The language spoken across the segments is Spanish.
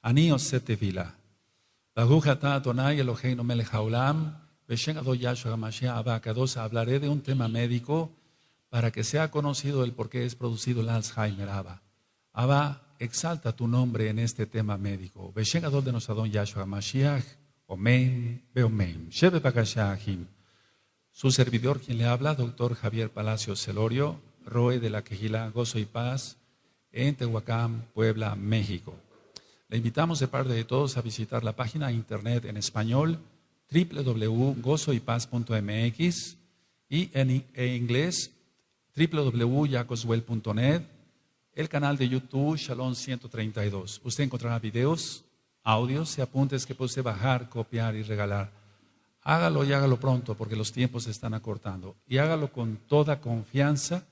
Ani oseh tefila. Baruch atah Adonai Eloheinu melech haolam, Beshem Adon Yahshua HaMashiach Abba Kadosh. Hablaré de un tema médico para que sea conocido el por qué es producido el Alzheimer, Abba. Abba, exalta tu nombre en este tema médico. Beshem Adon de nuestro Adon Yahshua HaMashiach, Omen, Beomen. Sheve Bakashahim. Su servidor, quien le habla, doctor Javier Palacios Celorio, Roe de la Quejilá Gozo y Paz, en Tehuacán, Puebla, México. Le invitamos de parte de todos a visitar la página de internet en español www.gozoypaz.mx y en inglés www.jacoswell.net, el canal de YouTube Shalom 132. Usted encontrará videos, audios y apuntes que puede usted bajar, copiar y regalar. Hágalo y hágalo pronto porque los tiempos se están acortando. Y hágalo con toda confianza.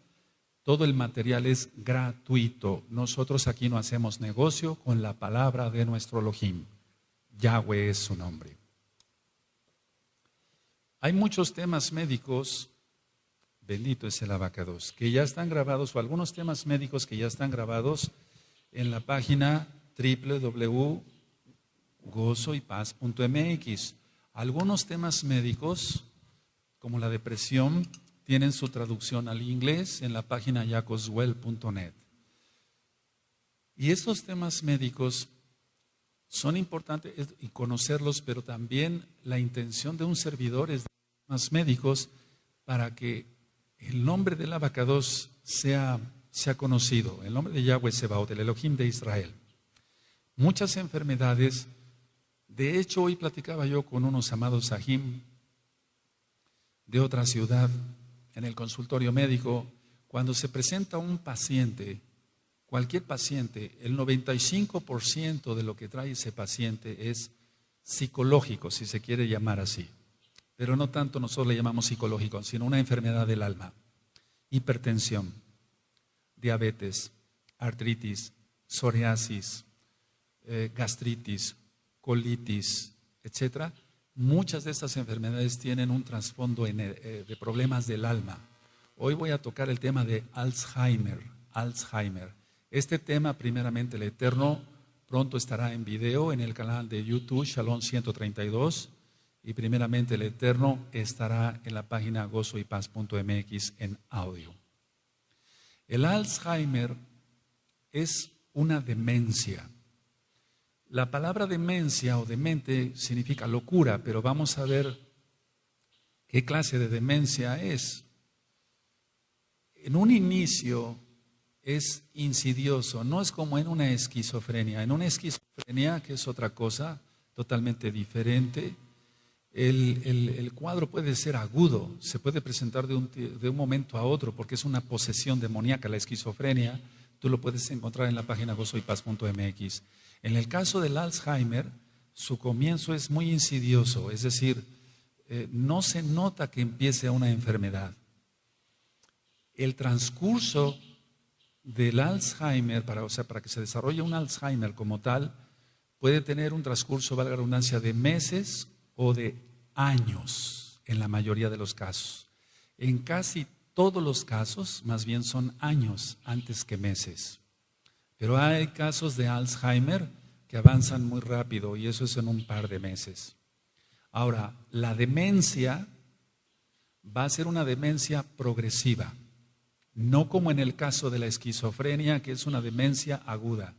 Todo el material es gratuito. Nosotros aquí no hacemos negocio con la palabra de nuestro Elohim. Yahweh es su nombre. Hay muchos temas médicos, bendito es el abacados, que ya están grabados, o algunos temas médicos que ya están grabados en la página www.gozoypaz.mx. Algunos temas médicos, como la depresión, tienen su traducción al inglés en la página jacoswell.net. Y estos temas médicos son importantes y conocerlos, pero también la intención de un servidor es de temas médicos para que el nombre del abacados sea conocido, el nombre de Yahweh Sebaot, el Elohim de Israel. Muchas enfermedades, de hecho hoy platicaba yo con unos amados Sahim de otra ciudad, en el consultorio médico, cuando se presenta un paciente, cualquier paciente, el 95% de lo que trae ese paciente es psicológico, si se quiere llamar así. Pero no tanto nosotros le llamamos psicológico, sino una enfermedad del alma. Hipertensión, diabetes, artritis, psoriasis, gastritis, colitis, etcétera. Muchas de estas enfermedades tienen un trasfondo de problemas del alma. Hoy voy a tocar el tema de Alzheimer. Este tema, primeramente el Eterno, pronto estará en video en el canal de YouTube Shalom 132 y primeramente el Eterno estará en la página gozoypaz.mx en audio. El Alzheimer es una demencia. La palabra demencia o demente significa locura, pero vamos a ver qué clase de demencia es. En un inicio es insidioso, no es como en una esquizofrenia. En una esquizofrenia, que es otra cosa totalmente diferente, el cuadro puede ser agudo, se puede presentar de un momento a otro porque es una posesión demoníaca. La esquizofrenia, tú lo puedes encontrar en la página gozoypaz.mx. En el caso del Alzheimer, su comienzo es muy insidioso, es decir, no se nota que empiece una enfermedad. El transcurso del Alzheimer, para que se desarrolle un Alzheimer como tal, puede tener un transcurso, valga la redundancia, de meses o de años, en la mayoría de los casos. En casi todos los casos, más bien son años antes que meses. Pero hay casos de Alzheimer que avanzan muy rápido y eso es en un par de meses. Ahora, la demencia va a ser una demencia progresiva, no como en el caso de la esquizofrenia, que es una demencia aguda.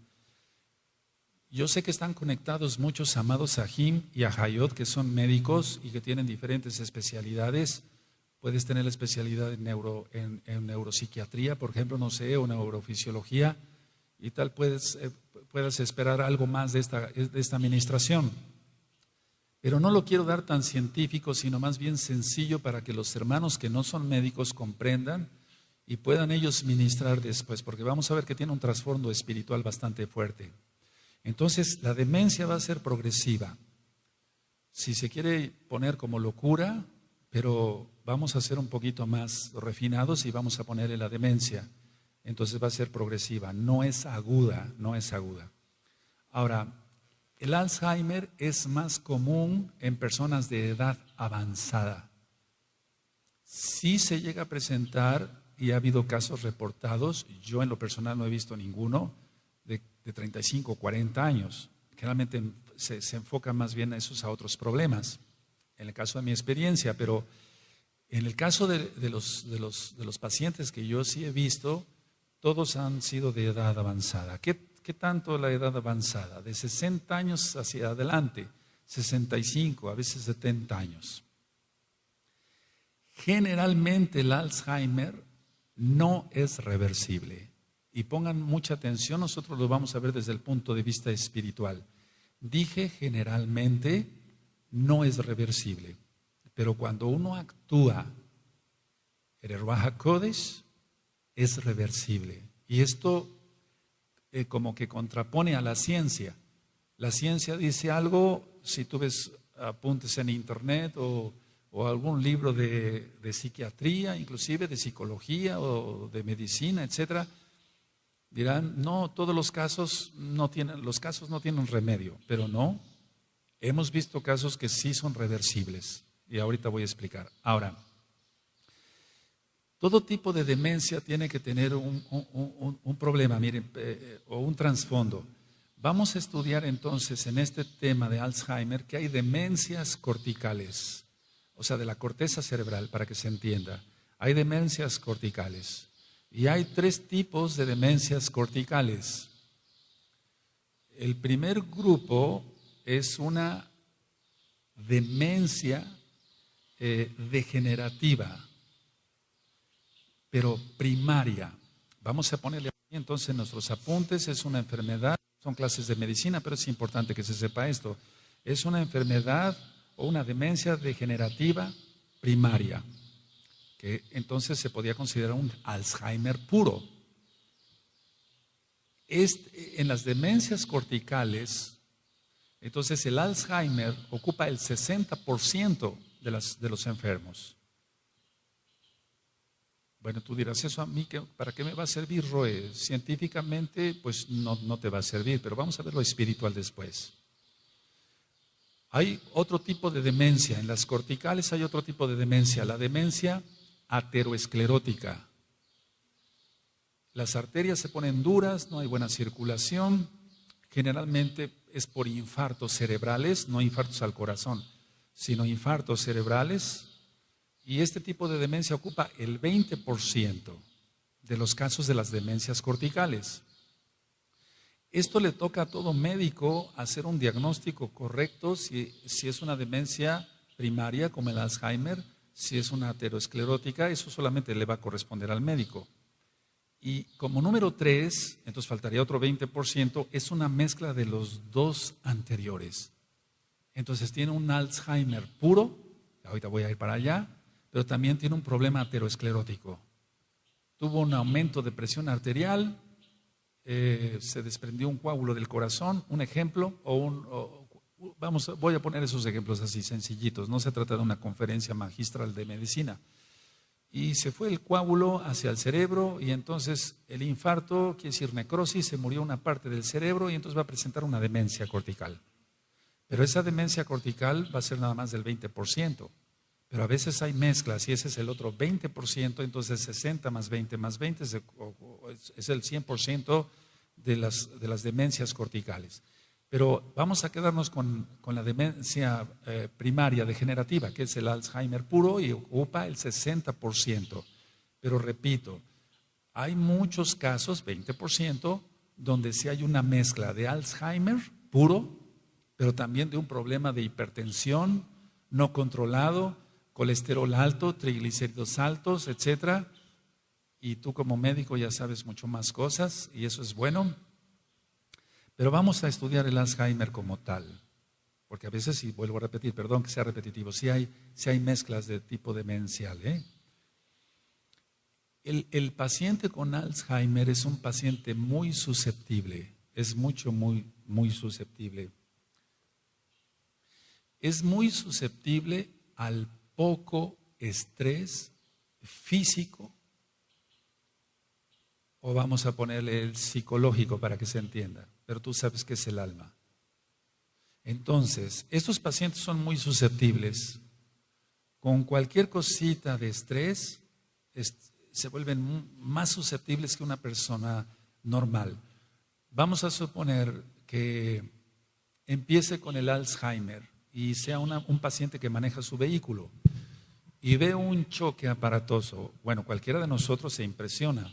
Yo sé que están conectados muchos amados Sahim y Ahayot, que son médicos y que tienen diferentes especialidades. Puedes tener la especialidad en neuropsiquiatría, por ejemplo, no sé, o neurofisiología, y tal puedes esperar algo más de esta administración. Pero no lo quiero dar tan científico, sino más bien sencillo para que los hermanos que no son médicos comprendan y puedan ellos ministrar después, porque vamos a ver que tiene un trasfondo espiritual bastante fuerte. Entonces, la demencia va a ser progresiva. Si se quiere poner como locura, pero vamos a ser un poquito más refinados y vamos a ponerle la demencia. Entonces va a ser progresiva, no es aguda. Ahora, el Alzheimer es más común en personas de edad avanzada. Sí se llega a presentar y ha habido casos reportados, yo en lo personal no he visto ninguno, de 35 o 40 años, generalmente se enfoca más bien a otros problemas, en el caso de mi experiencia, pero en el caso de los pacientes que yo sí he visto, todos han sido de edad avanzada. ¿Qué tanto la edad avanzada? De 60 años hacia adelante, 65, a veces 70 años. Generalmente el Alzheimer no es reversible. Y pongan mucha atención, nosotros lo vamos a ver desde el punto de vista espiritual. Dije generalmente no es reversible, pero cuando uno actúa en el Ruach HaKodesh es reversible. Y esto como que contrapone a la ciencia. La ciencia dice algo, si tú ves apuntes en internet o algún libro de psiquiatría, inclusive de psicología o de medicina, etcétera, dirán, no, todos los casos no tienen remedio, pero no. Hemos visto casos que sí son reversibles y ahorita voy a explicar. Ahora, todo tipo de demencia tiene que tener un problema, miren, o un trasfondo. Vamos a estudiar entonces en este tema de Alzheimer que hay demencias corticales, o sea, de la corteza cerebral, para que se entienda. Hay demencias corticales y hay 3 tipos de demencias corticales. El primer grupo es una demencia degenerativa, pero primaria. Vamos a ponerle aquí entonces en nuestros apuntes, es una enfermedad, son clases de medicina, pero es importante que se sepa esto. Es una enfermedad o una demencia degenerativa primaria, que entonces se podía considerar un Alzheimer puro. En las demencias corticales, entonces el Alzheimer ocupa el 60% de los enfermos. Bueno, tú dirás, eso a mí, ¿para qué me va a servir, Roe? Científicamente, pues no te va a servir, pero vamos a ver lo espiritual después. Hay otro tipo de demencia, en las corticales hay otro tipo de demencia, la demencia ateroesclerótica. Las arterias se ponen duras, no hay buena circulación, generalmente es por infartos cerebrales, no infartos al corazón, sino infartos cerebrales. Y este tipo de demencia ocupa el 20% de los casos de las demencias corticales. Esto le toca a todo médico hacer un diagnóstico correcto si es una demencia primaria como el Alzheimer, si es una aterosclerótica, eso solamente le va a corresponder al médico. Y como número 3, entonces faltaría otro 20%, es una mezcla de los 2 anteriores. Entonces tiene un Alzheimer puro, ahorita voy a ir para allá, pero también tiene un problema aterosclerótico. Tuvo un aumento de presión arterial, se desprendió un coágulo del corazón, un ejemplo, voy a poner esos ejemplos así sencillitos, no se trata de una conferencia magistral de medicina. Y se fue el coágulo hacia el cerebro y entonces el infarto, quiere decir necrosis, se murió una parte del cerebro y entonces va a presentar una demencia cortical. Pero esa demencia cortical va a ser nada más del 20%. Pero a veces hay mezclas y ese es el otro 20%, entonces 60 más 20 más 20 es el 100% de las demencias corticales. Pero vamos a quedarnos con la demencia primaria degenerativa, que es el Alzheimer puro y ocupa el 60%. Pero repito, hay muchos casos, 20%, donde sí hay una mezcla de Alzheimer puro, pero también de un problema de hipertensión no controlado, colesterol alto, triglicéridos altos, etcétera. Y tú como médico ya sabes mucho más cosas y eso es bueno. Pero vamos a estudiar el Alzheimer como tal, porque a veces, y vuelvo a repetir, perdón que sea repetitivo, sí hay mezclas de tipo demencial. El paciente con Alzheimer es un paciente muy susceptible, es muy susceptible. Es muy susceptible al poco estrés físico, o vamos a ponerle el psicológico para que se entienda, pero tú sabes que es el alma. Entonces, estos pacientes son muy susceptibles. Con cualquier cosita de estrés, se vuelven más susceptibles que una persona normal. Vamos a suponer que empiece con el Alzheimer y sea un paciente que maneja su vehículo y ve un choque aparatoso, bueno, cualquiera de nosotros se impresiona,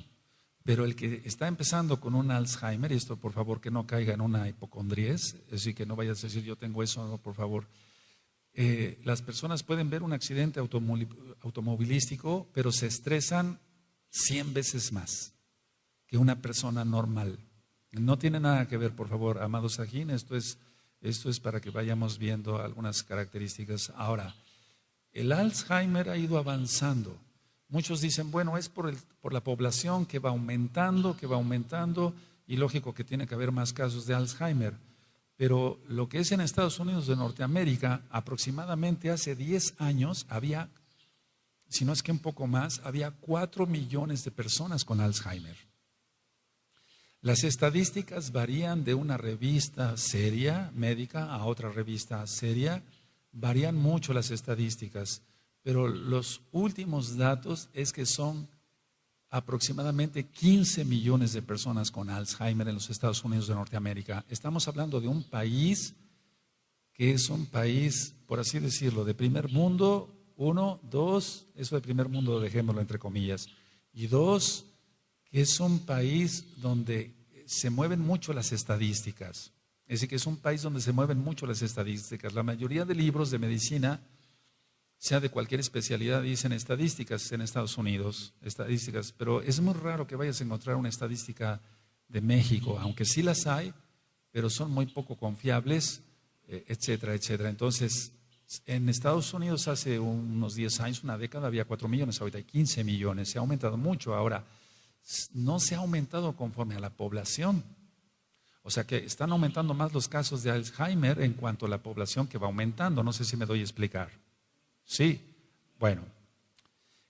pero el que está empezando con un Alzheimer, y esto por favor que no caiga en una hipocondriez, es decir, que no vayas a decir yo tengo eso, no, por favor. Las personas pueden ver un accidente automovilístico, pero se estresan 100 veces más que una persona normal. No tiene nada que ver, por favor, amados Sajín, esto es para que vayamos viendo algunas características. Ahora, el Alzheimer ha ido avanzando. Muchos dicen, bueno, es por la población que va aumentando, y lógico que tiene que haber más casos de Alzheimer. Pero lo que es en Estados Unidos de Norteamérica, aproximadamente hace 10 años había, si no es que un poco más, había 4 millones de personas con Alzheimer. Las estadísticas varían de una revista seria, médica, a otra revista seria. Varían mucho las estadísticas, pero los últimos datos es que son aproximadamente 15 millones de personas con Alzheimer en los Estados Unidos de Norteamérica. Estamos hablando de un país que es un país, por así decirlo, de primer mundo, 1, 2, eso de primer mundo dejémoslo entre comillas, y 2, que es un país donde se mueven mucho las estadísticas. Es decir, que es un país donde se mueven mucho las estadísticas. La mayoría de libros de medicina, sea de cualquier especialidad, dicen estadísticas en Estados Unidos, estadísticas, pero es muy raro que vayas a encontrar una estadística de México, aunque sí las hay, pero son muy poco confiables, etcétera, etcétera. Entonces, en Estados Unidos hace unos 10 años, una década, había 4 millones, ahorita hay 15 millones, se ha aumentado mucho. Ahora, no se ha aumentado conforme a la población. O sea que están aumentando más los casos de Alzheimer en cuanto a la población que va aumentando. No sé si me doy a explicar. Sí, bueno,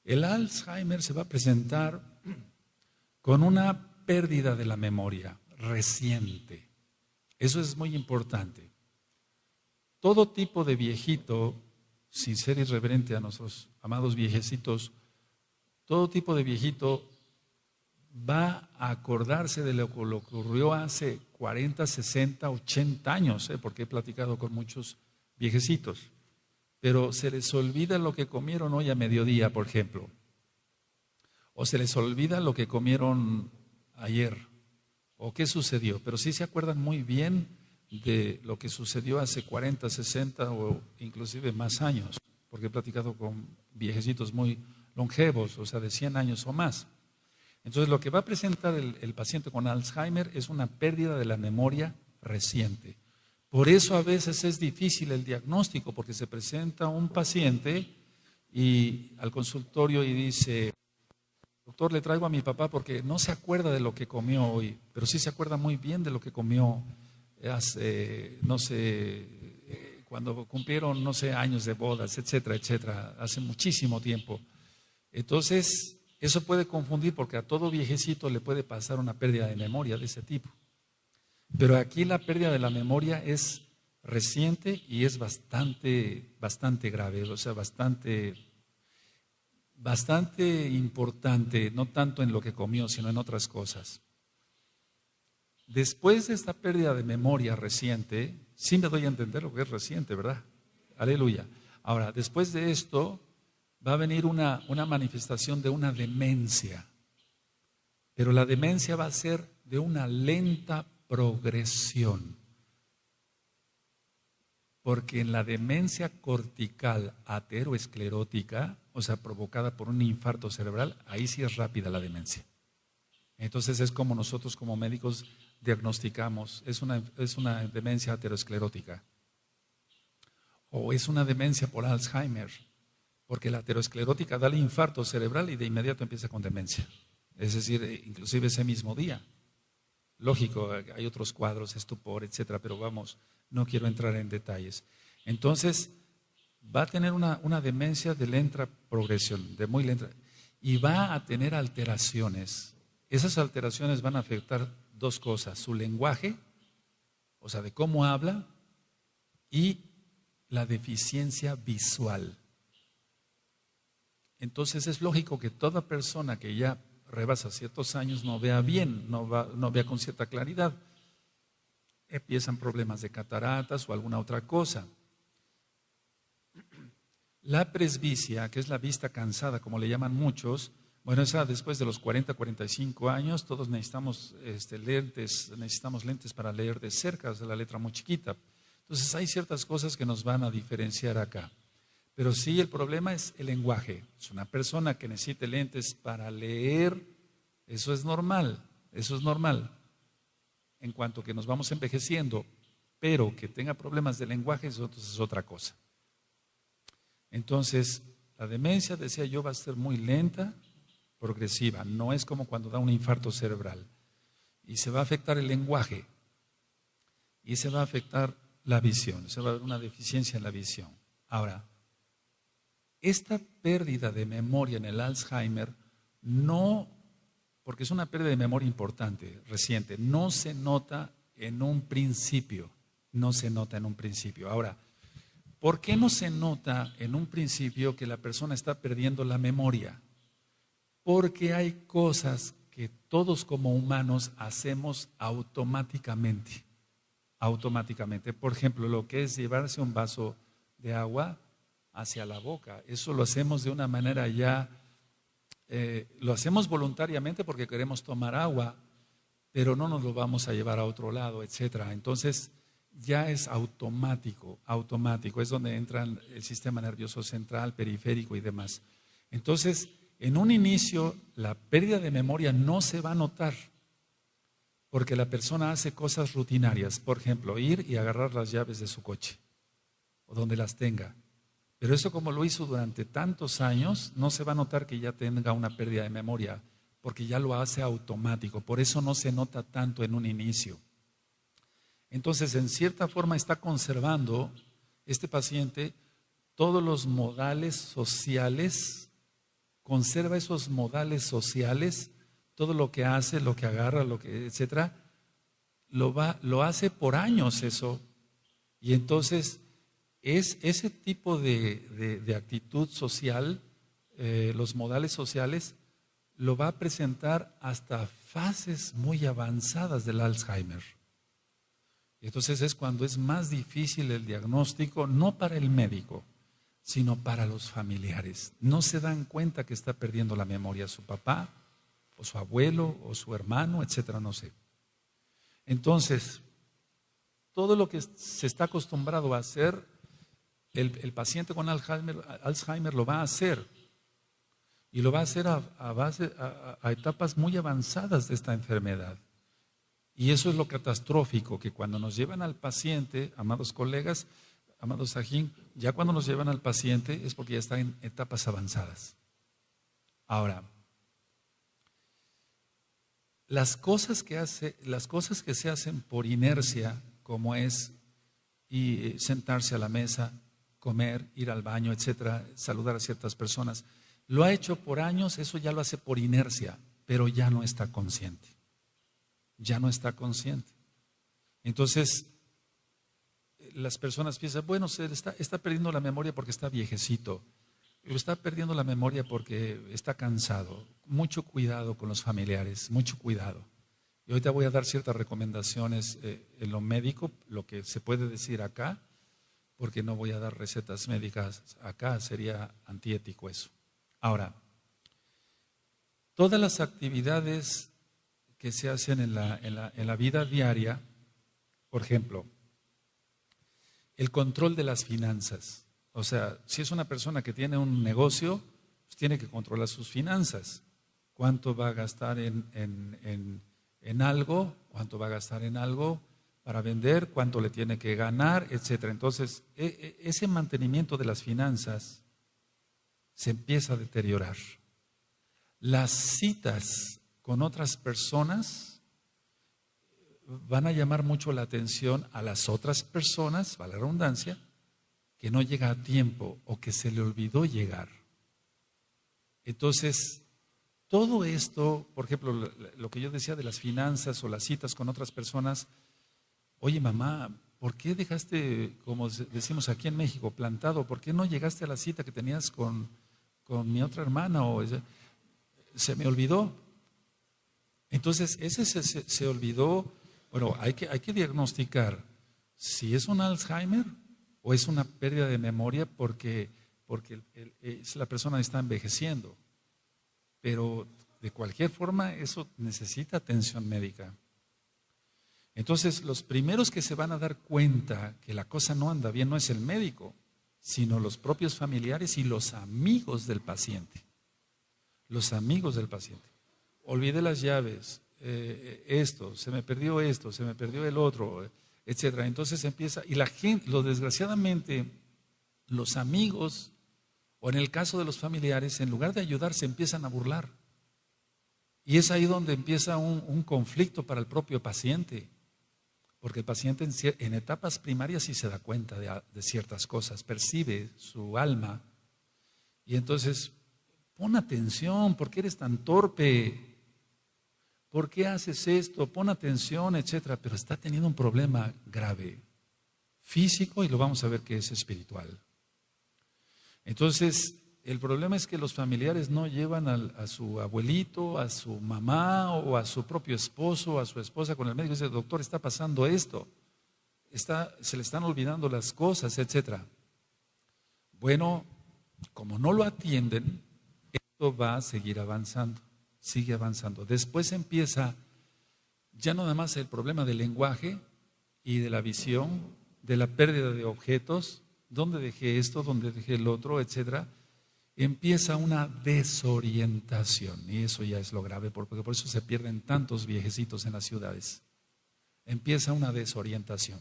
el Alzheimer se va a presentar con una pérdida de la memoria reciente. Eso es muy importante. Todo tipo de viejito, sin ser irreverente a nuestros amados viejecitos, todo tipo de viejito va a acordarse de lo que le ocurrió hace 40, 60, 80 años, porque he platicado con muchos viejecitos. Pero se les olvida lo que comieron hoy a mediodía, por ejemplo. O se les olvida lo que comieron ayer. O qué sucedió. Pero sí se acuerdan muy bien de lo que sucedió hace 40, 60 o inclusive más años. Porque he platicado con viejecitos muy longevos, o sea, de 100 años o más. Entonces, lo que va a presentar el paciente con Alzheimer es una pérdida de la memoria reciente. Por eso a veces es difícil el diagnóstico, porque se presenta un paciente y al consultorio y dice, doctor, le traigo a mi papá porque no se acuerda de lo que comió hoy, pero sí se acuerda muy bien de lo que comió hace, no sé, cuando cumplieron, no sé, años de bodas, etcétera, etcétera, hace muchísimo tiempo. Entonces, eso puede confundir porque a todo viejecito le puede pasar una pérdida de memoria de ese tipo. Pero aquí la pérdida de la memoria es reciente y es bastante grave, o sea, bastante importante, no tanto en lo que comió, sino en otras cosas. Después de esta pérdida de memoria reciente, sí me doy a entender lo que es reciente, ¿verdad? Aleluya. Ahora, después de esto, va a venir una manifestación de una demencia, pero la demencia va a ser de una lenta progresión, porque en la demencia cortical ateroesclerótica, o sea, provocada por un infarto cerebral, ahí sí es rápida la demencia. Entonces es como nosotros como médicos diagnosticamos, es una demencia ateroesclerótica o es una demencia por Alzheimer, porque la ateroesclerótica da el infarto cerebral y de inmediato empieza con demencia, es decir, inclusive ese mismo día. Lógico, hay otros cuadros, estupor, etcétera, pero vamos, no quiero entrar en detalles. Entonces, va a tener una demencia de lenta progresión, de muy lenta, y va a tener alteraciones. Esas alteraciones van a afectar dos cosas: su lenguaje, o sea, de cómo habla, y la deficiencia visual. Entonces, es lógico que toda persona que ya rebasa ciertos años no vea bien, no vea con cierta claridad. empiezan problemas de cataratas o alguna otra cosa. La presbicia, que es la vista cansada, como le llaman muchos, bueno, esa después de los 40, 45 años, todos necesitamos lentes para leer de cerca, o sea, la letra muy chiquita. Entonces hay ciertas cosas que nos van a diferenciar acá. Pero sí, el problema es el lenguaje. Es una persona que necesite lentes para leer, eso es normal, en cuanto que nos vamos envejeciendo, pero que tenga problemas de lenguaje, eso entonces es otra cosa. Entonces, la demencia, decía yo, va a ser muy lenta, progresiva, no es como cuando da un infarto cerebral. Y se va a afectar el lenguaje, y se va a afectar la visión, se va a dar una deficiencia en la visión. Ahora, esta pérdida de memoria en el Alzheimer no, porque es una pérdida de memoria importante, reciente, no se nota en un principio, Ahora, ¿por qué no se nota en un principio que la persona está perdiendo la memoria? Porque hay cosas que todos como humanos hacemos automáticamente. Por ejemplo, lo que es llevarse un vaso de agua hacia la boca. Eso lo hacemos de una manera ya, lo hacemos voluntariamente porque queremos tomar agua, pero no nos lo vamos a llevar a otro lado, etcétera. Entonces, ya es automático, es donde entran el sistema nervioso central, periférico y demás. Entonces, en un inicio, la pérdida de memoria no se va a notar, porque la persona hace cosas rutinarias, por ejemplo, ir y agarrar las llaves de su coche, o donde las tenga. Pero eso, como lo hizo durante tantos años, no se va a notar que ya tenga una pérdida de memoria, porque ya lo hace automático, por eso no se nota tanto en un inicio. Entonces, en cierta forma está conservando este paciente todos los modales sociales, conserva esos modales sociales, todo lo que hace, lo que agarra, etcétera, lo hace por años eso. Y entonces, es ese tipo de actitud social, los modales sociales, lo va a presentar hasta fases muy avanzadas del Alzheimer. Y entonces es cuando es más difícil el diagnóstico, no para el médico, sino para los familiares. No se dan cuenta que está perdiendo la memoria su papá, o su abuelo, o su hermano, etcétera, no sé. Entonces, todo lo que se está acostumbrado a hacer, el paciente con Alzheimer lo va a hacer. Y lo va a hacer a etapas muy avanzadas de esta enfermedad. Y eso es lo catastrófico, que cuando nos llevan al paciente, amados colegas, amados Sajín, ya cuando nos llevan al paciente es porque ya está en etapas avanzadas. Ahora, las cosas que se hacen por inercia, como es sentarse a la mesa, comer, ir al baño, etcétera, saludar a ciertas personas, lo ha hecho por años, eso ya lo hace por inercia, pero ya no está consciente. Entonces, las personas piensan, bueno, está perdiendo la memoria porque está viejecito, o está perdiendo la memoria porque está cansado. Mucho cuidado con los familiares, mucho cuidado. Y ahorita voy a dar ciertas recomendaciones en lo médico, lo que se puede decir acá, porque no voy a dar recetas médicas acá, sería antiético eso. Ahora, todas las actividades que se hacen en la vida diaria, por ejemplo, el control de las finanzas. O sea, si es una persona que tiene un negocio, pues tiene que controlar sus finanzas. ¿Cuánto va a gastar en algo? ¿Cuánto va a gastar en algo para vender? ¿Cuánto le tiene que ganar? Etcétera. Entonces, ese mantenimiento de las finanzas se empieza a deteriorar. Las citas con otras personas van a llamar mucho la atención a las otras personas, valga la redundancia, que no llega a tiempo o que se le olvidó llegar. Entonces, todo esto, por ejemplo, lo que yo decía de las finanzas o las citas con otras personas, oye mamá, ¿por qué dejaste, como decimos aquí en México, plantado? ¿Por qué no llegaste a la cita que tenías con mi otra hermana? O se me olvidó. Entonces, ese se olvidó, Bueno, hay que diagnosticar si es un Alzheimer o es una pérdida de memoria porque la persona está envejeciendo. Pero de cualquier forma eso necesita atención médica. Entonces, los primeros que se van a dar cuenta que la cosa no anda bien no es el médico, sino los propios familiares y los amigos del paciente. Los amigos del paciente. Olvidé las llaves, se me perdió esto, se me perdió el otro, etcétera. Entonces empieza, y la gente, desgraciadamente, los amigos, o en el caso de los familiares, en lugar de ayudar, se empiezan a burlar. Y es ahí donde empieza un conflicto para el propio paciente. Porque el paciente en etapas primarias sí se da cuenta de ciertas cosas, percibe su alma. Y entonces, pon atención, ¿por qué eres tan torpe? ¿Por qué haces esto? Pon atención, etcétera. Pero está teniendo un problema grave, físico, y lo vamos a ver que es espiritual. Entonces, el problema es que los familiares no llevan a su abuelito, a su mamá o a su propio esposo o a su esposa con el médico y dice, doctor, está pasando esto, se le están olvidando las cosas, etcétera. Bueno, como no lo atienden, esto va a seguir avanzando, sigue avanzando. Después empieza ya no nada más el problema del lenguaje y de la visión, de la pérdida de objetos, dónde dejé esto, dónde dejé el otro, etcétera. Empieza una desorientación y eso ya es lo grave, porque por eso se pierden tantos viejecitos en las ciudades. Empieza una desorientación.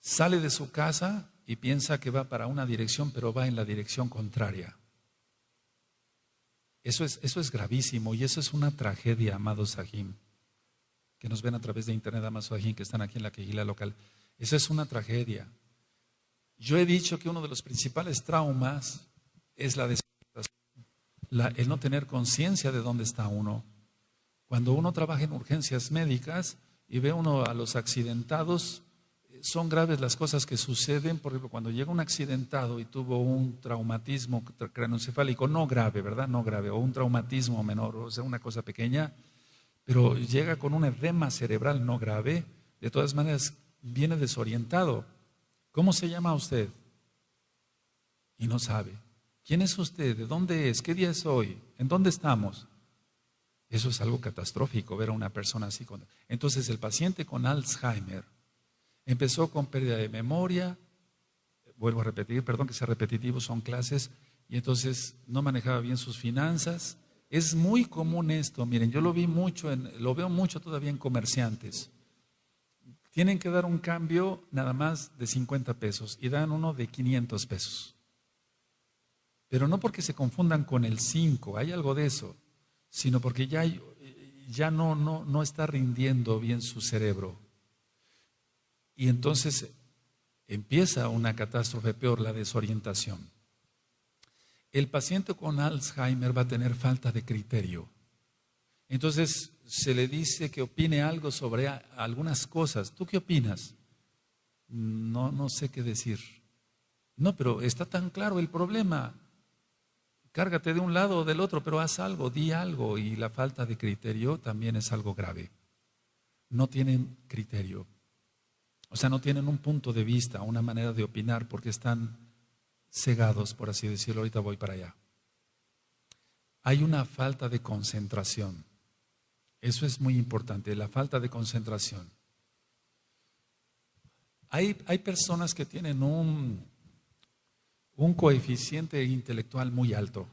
Sale de su casa y piensa que va para una dirección, pero va en la dirección contraria. Eso es gravísimo y eso es una tragedia, amados Sahim, que nos ven a través de internet, amados Sahim, que están aquí en la quejila local. Eso es una tragedia. Yo he dicho que uno de los principales traumas es la desorientación, el no tener conciencia de dónde está uno. Cuando uno trabaja en urgencias médicas y ve uno a los accidentados, son graves las cosas que suceden. Por ejemplo, cuando llega un accidentado y tuvo un traumatismo craneoencefálico, no grave, ¿verdad? No grave, o un traumatismo menor, o sea, una cosa pequeña, pero llega con un edema cerebral no grave, de todas maneras viene desorientado. ¿Cómo se llama usted? Y no sabe. ¿Quién es usted? ¿De dónde es? ¿Qué día es hoy? ¿En dónde estamos? Eso es algo catastrófico, ver a una persona así. Entonces el paciente con Alzheimer empezó con pérdida de memoria, vuelvo a repetir, perdón que sea repetitivo, son clases, y entonces no manejaba bien sus finanzas. Es muy común esto, miren, yo lo veo mucho todavía en comerciantes. Tienen que dar un cambio nada más de 50 pesos y dan uno de 500 pesos. Pero no porque se confundan con el 5, hay algo de eso, sino porque ya no está rindiendo bien su cerebro. Y entonces empieza una catástrofe peor, la desorientación. El paciente con Alzheimer va a tener falta de criterio. Entonces se le dice que opine algo sobre algunas cosas. ¿Tú qué opinas? No sé qué decir. No, pero está tan claro el problema. Cárgate de un lado o del otro, pero haz algo, di algo. Y la falta de criterio también es algo grave. No tienen criterio. O sea, no tienen un punto de vista, una manera de opinar, porque están cegados, por así decirlo. Ahorita voy para allá. Hay una falta de concentración. Eso es muy importante, la falta de concentración. Hay personas que tienen un coeficiente intelectual muy alto.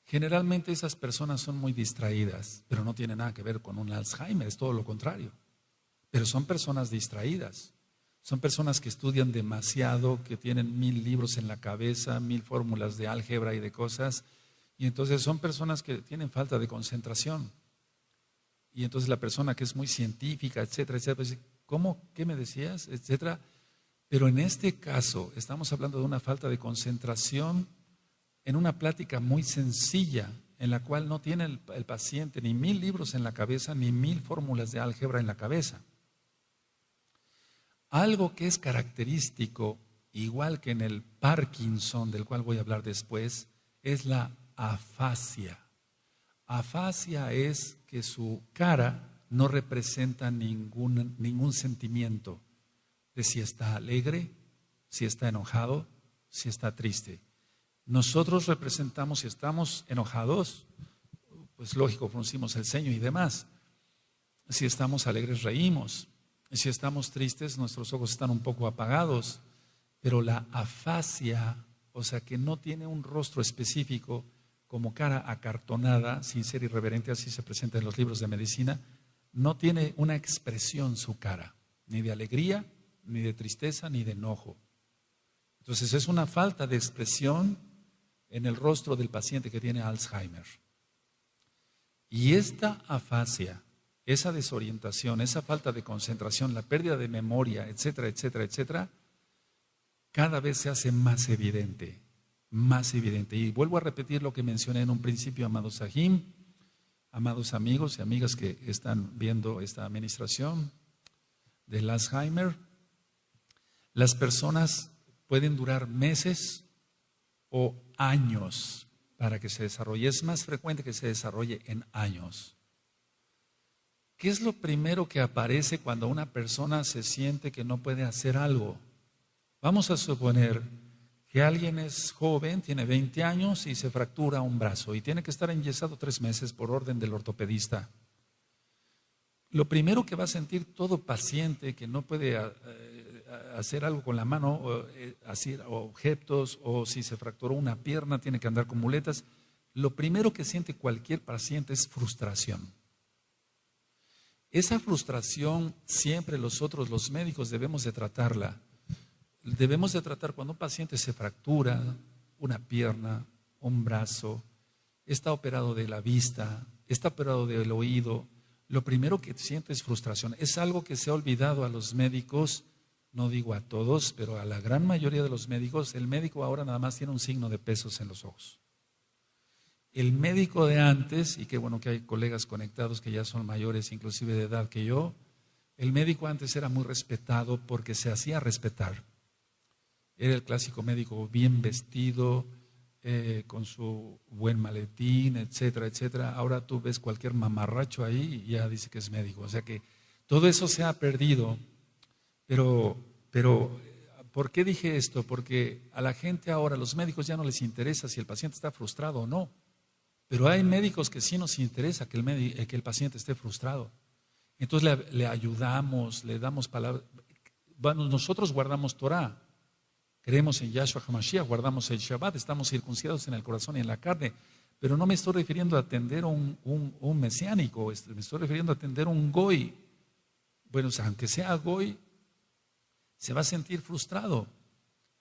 Generalmente esas personas son muy distraídas, pero no tiene nada que ver con un Alzheimer, es todo lo contrario. Pero son personas distraídas, son personas que estudian demasiado, que tienen 1000 libros en la cabeza, 1000 fórmulas de álgebra y de cosas, y entonces son personas que tienen falta de concentración. Y entonces la persona que es muy científica, etcétera, etcétera, pues, ¿cómo? ¿Qué me decías? Etcétera. Pero en este caso estamos hablando de una falta de concentración en una plática muy sencilla, en la cual no tiene el paciente ni 1000 libros en la cabeza, ni 1000 fórmulas de álgebra en la cabeza. Algo que es característico, igual que en el Parkinson, del cual voy a hablar después, es la afasia. Afasia es que su cara no representa ningún sentimiento de si está alegre, si está enojado, si está triste. Nosotros representamos, si estamos enojados, pues lógico, fruncimos el ceño y demás. Si estamos alegres, reímos. Y si estamos tristes, nuestros ojos están un poco apagados. Pero la afasia, o sea, que no tiene un rostro específico, como cara acartonada, sin ser irreverente, así se presenta en los libros de medicina, no tiene una expresión su cara, ni de alegría, ni de tristeza, ni de enojo. Entonces es una falta de expresión en el rostro del paciente que tiene Alzheimer. Y esta afasia, esa desorientación, esa falta de concentración, la pérdida de memoria, etcétera, etcétera, etcétera, cada vez se hace más evidente, más evidente. Y vuelvo a repetir lo que mencioné en un principio, amados Sahim, amados amigos y amigas que están viendo esta administración del Alzheimer. Las personas pueden durar meses o años para que se desarrolle. Es más frecuente que se desarrolle en años. ¿Qué es lo primero que aparece cuando una persona se siente que no puede hacer algo? Vamos a suponer que alguien es joven, tiene 20 años y se fractura un brazo y tiene que estar enyesado 3 meses por orden del ortopedista. Lo primero que va a sentir todo paciente que no puede hacer algo con la mano, hacer objetos, o si se fracturó una pierna, tiene que andar con muletas, lo primero que siente cualquier paciente es frustración. Esa frustración siempre nosotros, los médicos, debemos de tratarla. Debemos de tratar cuando un paciente se fractura una pierna, un brazo, está operado de la vista, está operado del oído. Lo primero que siente es frustración. Es algo que se ha olvidado a los médicos, no digo a todos, pero a la gran mayoría de los médicos. El médico ahora nada más tiene un signo de pesos en los ojos. El médico de antes, y qué bueno que hay colegas conectados que ya son mayores, inclusive de edad que yo, el médico antes era muy respetado porque se hacía respetar. Era el clásico médico bien vestido, con su buen maletín, etcétera, etcétera. Ahora tú ves cualquier mamarracho ahí y ya dice que es médico. O sea que todo eso se ha perdido. Pero, ¿por qué dije esto? Porque a la gente ahora, a los médicos ya no les interesa si el paciente está frustrado o no. Pero hay médicos que sí nos interesa que el paciente esté frustrado. Entonces le ayudamos, le damos palabras. Bueno, nosotros guardamos Torah. Creemos en Yahshua HaMashiach, guardamos el Shabbat, estamos circuncidados en el corazón y en la carne, pero no me estoy refiriendo a atender a un mesiánico, me estoy refiriendo a atender a un goy. Bueno, o sea, aunque sea goy, se va a sentir frustrado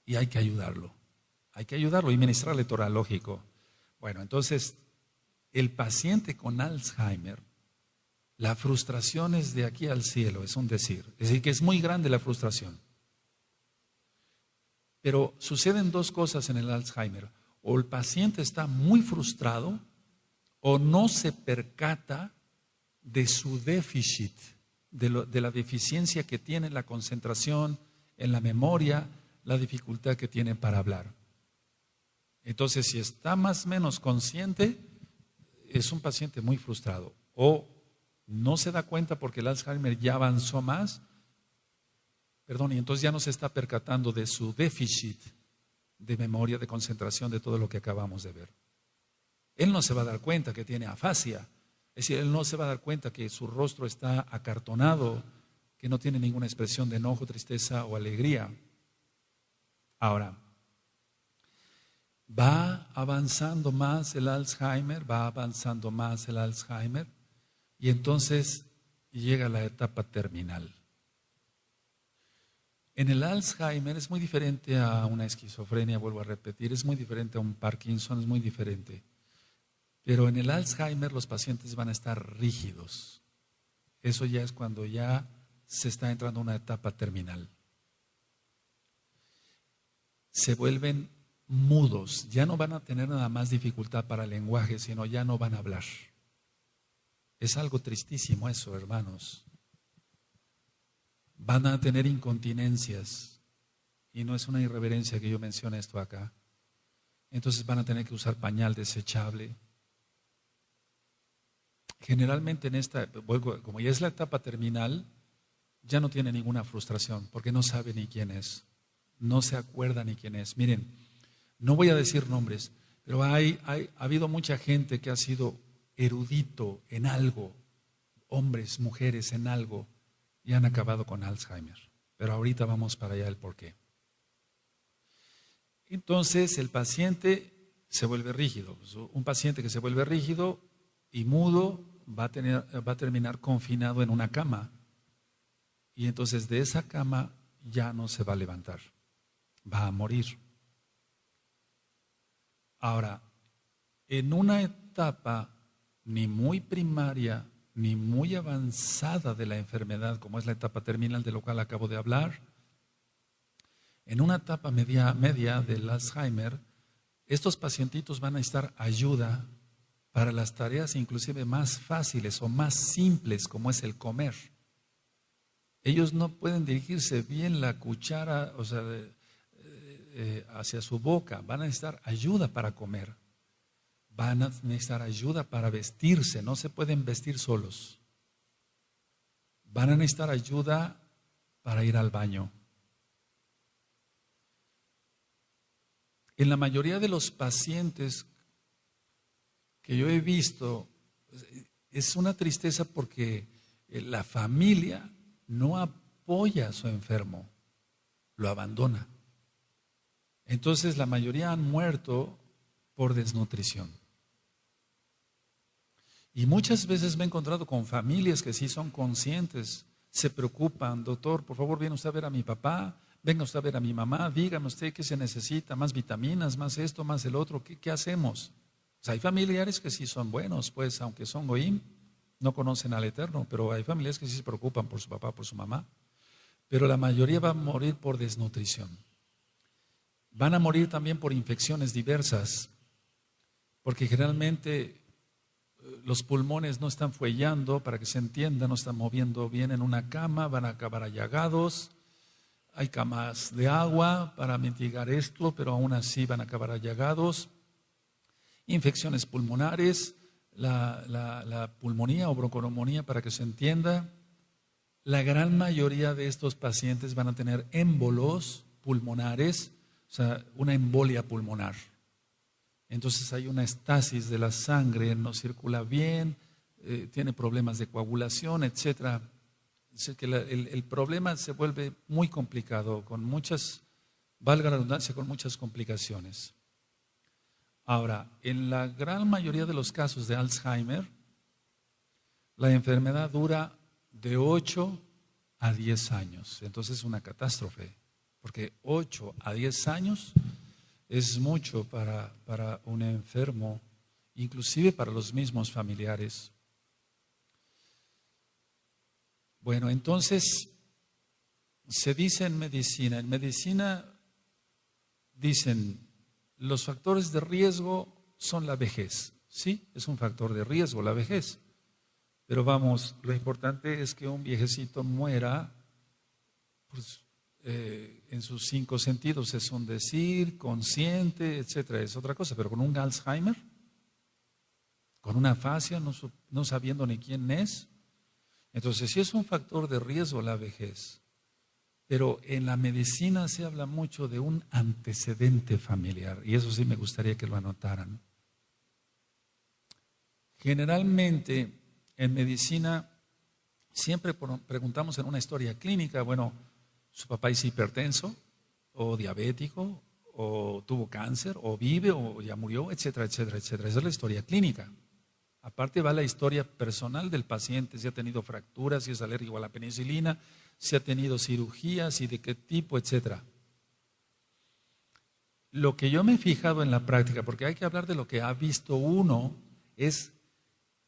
y hay que ayudarlo y ministrarle Torah, lógico. Bueno, entonces, el paciente con Alzheimer, la frustración es de aquí al cielo, es un decir, es decir, que es muy grande la frustración. Pero suceden dos cosas en el Alzheimer. O el paciente está muy frustrado o no se percata de su déficit, de la deficiencia que tiene en la concentración, en la memoria, la dificultad que tiene para hablar. Entonces, si está más o menos consciente, es un paciente muy frustrado. O no se da cuenta porque el Alzheimer ya avanzó más, y entonces ya no se está percatando de su déficit de memoria, de concentración, de todo lo que acabamos de ver. Él no se va a dar cuenta que tiene afasia, es decir, él no se va a dar cuenta que su rostro está acartonado, que no tiene ninguna expresión de enojo, tristeza o alegría. Ahora, va avanzando más el Alzheimer, y entonces llega la etapa terminal. En el Alzheimer es muy diferente a una esquizofrenia, vuelvo a repetir, es muy diferente a un Parkinson, es muy diferente. Pero en el Alzheimer los pacientes van a estar rígidos. Eso ya es cuando ya se está entrando a una etapa terminal. Se vuelven mudos, ya no van a tener nada más dificultad para el lenguaje, sino ya no van a hablar. Es algo tristísimo eso, hermanos. Van a tener incontinencias, y no es una irreverencia que yo mencione esto acá. Entonces van a tener que usar pañal desechable. generalmente como ya es la etapa terminal, ya no tiene ninguna frustración porque no sabe ni quién es, no se acuerda ni quién es. Miren, no voy a decir nombres, pero ha habido mucha gente que ha sido erudito en algo, hombres, mujeres en algo, y han acabado con Alzheimer. Pero ahorita vamos para allá el por qué. Entonces el paciente se vuelve rígido. Un paciente que se vuelve rígido y mudo va a terminar confinado en una cama. Y entonces de esa cama ya no se va a levantar, va a morir. Ahora, en una etapa ni muy primaria ni muy avanzada de la enfermedad, como es la etapa terminal de lo cual acabo de hablar, en una etapa media del Alzheimer, estos pacientitos van a necesitar ayuda para las tareas inclusive más fáciles o más simples, como es el comer. Ellos no pueden dirigirse bien la cuchara, hacia su boca. Van a necesitar ayuda para comer. Van a necesitar ayuda para vestirse. No se pueden vestir solos. Van a necesitar ayuda para ir al baño. En la mayoría de los pacientes que yo he visto, es una tristeza porque la familia no apoya a su enfermo, lo abandona. Entonces la mayoría han muerto por desnutrición. Y muchas veces me he encontrado con familias que sí son conscientes, se preocupan: doctor, por favor, viene usted a ver a mi papá, venga usted a ver a mi mamá, dígame usted qué se necesita, más vitaminas, más esto, más el otro, ¿qué hacemos? O sea, hay familiares que sí son buenos, pues aunque son goim, no conocen al Eterno, pero hay familias que sí se preocupan por su papá, por su mamá. Pero la mayoría va a morir por desnutrición. Van a morir también por infecciones diversas, porque generalmente los pulmones no están fuellando, para que se entienda, no están moviendo bien en una cama, van a acabar allagados. Hay camas de agua para mitigar esto, pero aún así van a acabar allagados. Infecciones pulmonares, la pulmonía o bronconeumonía, para que se entienda. La gran mayoría de estos pacientes van a tener émbolos pulmonares, o sea, una embolia pulmonar. Entonces hay una estasis de la sangre, no circula bien, tiene problemas de coagulación, etc. Es que el problema se vuelve muy complicado, con muchas, valga la redundancia, con muchas complicaciones. Ahora, en la gran mayoría de los casos de Alzheimer, la enfermedad dura de 8 a 10 años. Entonces es una catástrofe, porque 8 a 10 años es mucho para un enfermo, inclusive para los mismos familiares. Bueno, entonces se dice en medicina dicen: los factores de riesgo son la vejez. Sí, es un factor de riesgo la vejez. Pero vamos, lo importante es que un viejecito muera pues, en sus 5 sentidos, es un decir, consciente, etcétera, es otra cosa. Pero con un Alzheimer, con una afasia, no sabiendo ni quién es, entonces sí es un factor de riesgo la vejez. Pero en la medicina se habla mucho de un antecedente familiar, y eso sí me gustaría que lo anotaran. Generalmente en medicina siempre preguntamos en una historia clínica: bueno, su papá es hipertenso o diabético o tuvo cáncer o vive o ya murió, etcétera, etcétera, etcétera. Esa es la historia clínica. Aparte va la historia personal del paciente: si ha tenido fracturas, si es alérgico a la penicilina, si ha tenido cirugías y de qué tipo, etcétera. Lo que yo me he fijado en la práctica, porque hay que hablar de lo que ha visto uno, es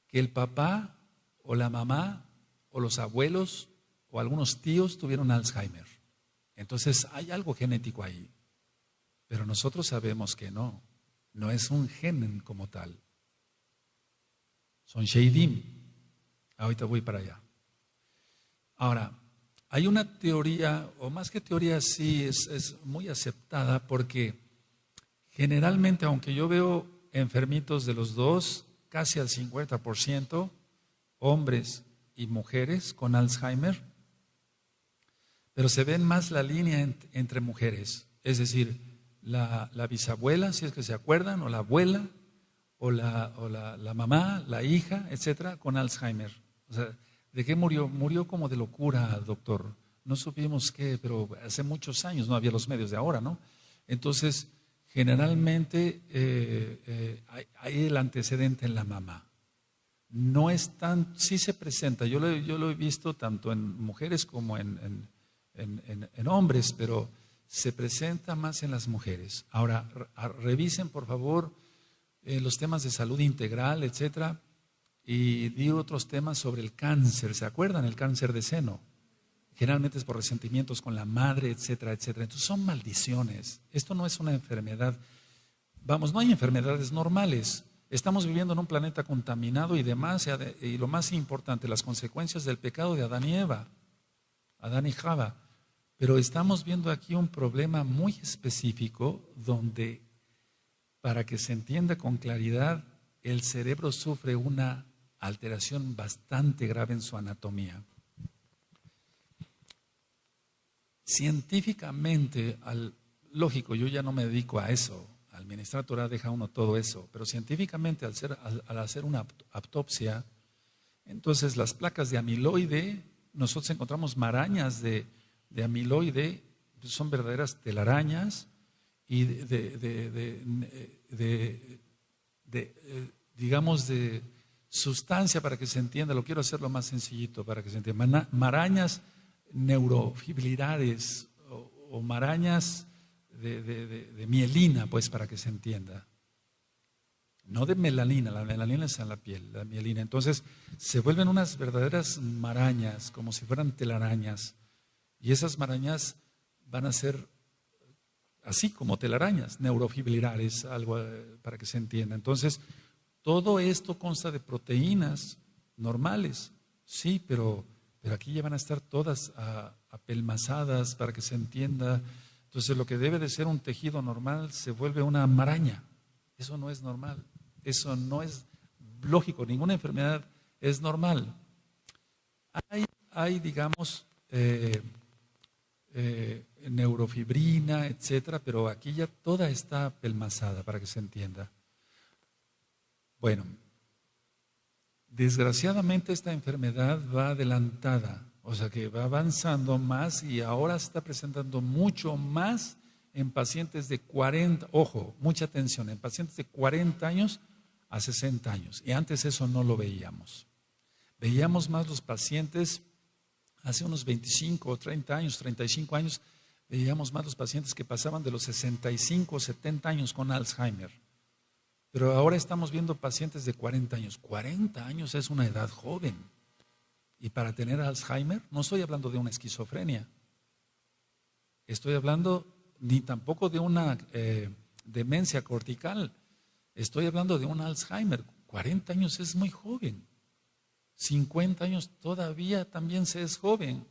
que el papá o la mamá o los abuelos o algunos tíos tuvieron Alzheimer. Entonces hay algo genético ahí, pero nosotros sabemos que no es un gen como tal. Son Sheidim. Ahorita voy para allá. Ahora, hay una teoría, o más que teoría, sí es muy aceptada, porque generalmente, aunque yo veo enfermitos de los dos, casi al 50%, hombres y mujeres con Alzheimer, pero se ven más la línea entre mujeres, es decir, la bisabuela, si es que se acuerdan, o la abuela, o la mamá, la hija, etcétera, con Alzheimer. O sea, ¿de qué murió? Murió como de locura, doctor. No supimos qué, pero hace muchos años, no había los medios de ahora, ¿no? Entonces, generalmente hay el antecedente en la mamá. No es tan, sí se presenta, yo lo he visto tanto en mujeres como en hombres, pero se presenta más en las mujeres. Ahora, revisen por favor los temas de salud integral, etcétera, y di otros temas sobre el cáncer. ¿Se acuerdan? El cáncer de seno. Generalmente es por resentimientos con la madre, etcétera, etcétera. Entonces son maldiciones. Esto no es una enfermedad. Vamos, no hay enfermedades normales. Estamos viviendo en un planeta contaminado y demás, y lo más importante, las consecuencias del pecado de Adán y Eva, Adán y Java. Pero estamos viendo aquí un problema muy específico donde, para que se entienda con claridad, el cerebro sufre una alteración bastante grave en su anatomía. Científicamente, lógico, yo ya no me dedico a eso, al ministrar Torah deja uno todo eso, pero científicamente al hacer una autopsia, entonces las placas de amiloide, nosotros encontramos marañas de amiloide, son verdaderas telarañas y digamos de sustancia, para que se entienda, lo quiero hacerlo más sencillito para que se entienda, marañas neurofibrilares o marañas de mielina, pues, para que se entienda. No de melanina, la melanina es en la piel, la mielina. Entonces se vuelven unas verdaderas marañas, como si fueran telarañas. Y esas marañas van a ser así como telarañas, neurofibrilares, algo para que se entienda. Entonces, todo esto consta de proteínas normales, sí, pero aquí ya van a estar todas apelmazadas para que se entienda. Entonces, lo que debe de ser un tejido normal se vuelve una maraña. Eso no es normal, eso no es lógico, ninguna enfermedad es normal. Hay digamos, neurofibrina, etcétera, pero aquí ya toda está apelmazada para que se entienda. Bueno, desgraciadamente esta enfermedad va adelantada, o sea que va avanzando más y ahora se está presentando mucho más en pacientes de 40, ojo, mucha atención, en pacientes de 40 años a 60 años. Y antes eso no lo veíamos. Veíamos más los pacientes hace unos 25 o 30 años, 35 años, veíamos más los pacientes que pasaban de los 65 o 70 años con Alzheimer. Pero ahora estamos viendo pacientes de 40 años. 40 años es una edad joven. Y para tener Alzheimer, no estoy hablando de una esquizofrenia. Estoy hablando ni tampoco de una demencia cortical. Estoy hablando de un Alzheimer. 40 años es muy joven. 50 años todavía también se es joven.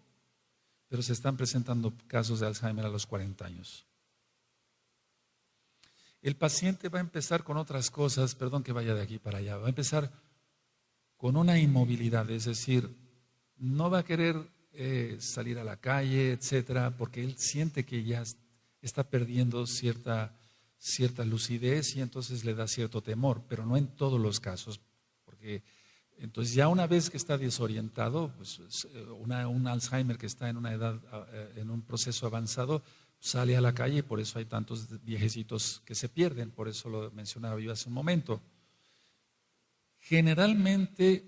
Pero se están presentando casos de Alzheimer a los 40 años. El paciente va a empezar con otras cosas, perdón que vaya de aquí para allá, va a empezar con una inmovilidad, es decir, no va a querer salir a la calle, etcétera, porque él siente que ya está perdiendo cierta lucidez y entonces le da cierto temor, pero no en todos los casos, porque entonces ya una vez que está desorientado, pues un Alzheimer que está en una edad, en un proceso avanzado, sale a la calle y por eso hay tantos viejecitos que se pierden, por eso lo mencionaba yo hace un momento. Generalmente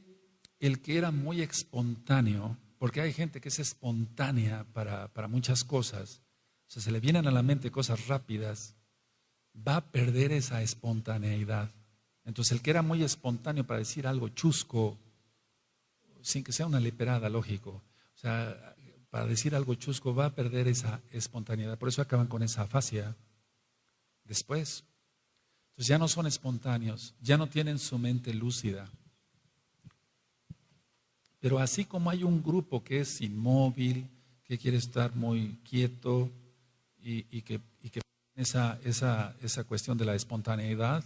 el que era muy espontáneo, porque hay gente que es espontánea para muchas cosas, o sea, se le vienen a la mente cosas rápidas, va a perder esa espontaneidad. Entonces el que era muy espontáneo para decir algo chusco, sin que sea una leperada, lógico, o sea, para decir algo chusco va a perder esa espontaneidad. Por eso acaban con esa afasia después. Entonces ya no son espontáneos, ya no tienen su mente lúcida. Pero así como hay un grupo que es inmóvil, que quiere estar muy quieto y que esa cuestión de la espontaneidad,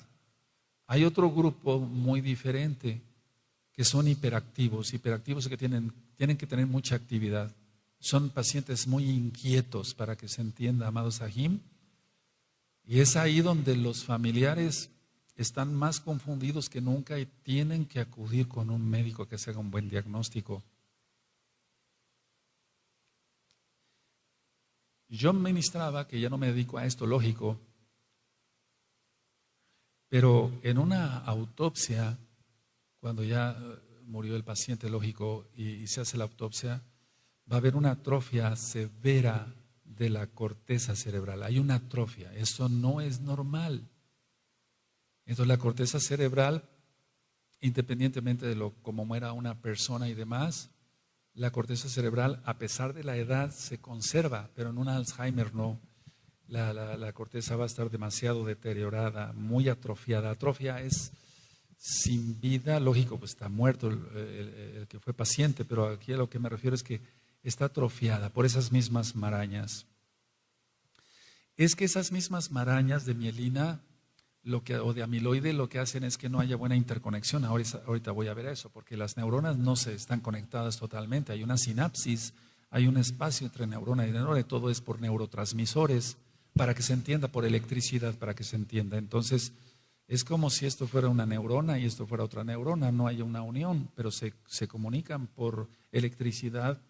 hay otro grupo muy diferente que son hiperactivos y que tienen que tener mucha actividad. Son pacientes muy inquietos, para que se entienda, amados Sahim. Y es ahí donde los familiares están más confundidos que nunca y tienen que acudir con un médico que se haga un buen diagnóstico. Yo ministraba, que ya no me dedico a esto, lógico, pero en una autopsia, cuando ya murió el paciente, lógico, y se hace la autopsia, va a haber una atrofia severa de la corteza cerebral. Hay una atrofia, eso no es normal. Entonces la corteza cerebral, independientemente de cómo muera una persona y demás, la corteza cerebral, a pesar de la edad, se conserva, pero en un Alzheimer no. La corteza va a estar demasiado deteriorada, muy atrofiada. Atrofia es sin vida, lógico, pues está muerto el que fue paciente, pero aquí a lo que me refiero es que está atrofiada por esas mismas marañas. Es que esas mismas marañas de mielina o de amiloide lo que hacen es que no haya buena interconexión. Ahorita voy a ver eso, porque las neuronas no se están conectadas totalmente. Hay una sinapsis, hay un espacio entre neurona y neurona, y todo es por neurotransmisores, para que se entienda, por electricidad, para que se entienda. Entonces, es como si esto fuera una neurona y esto fuera otra neurona, no hay una unión, pero se comunican por electricidad,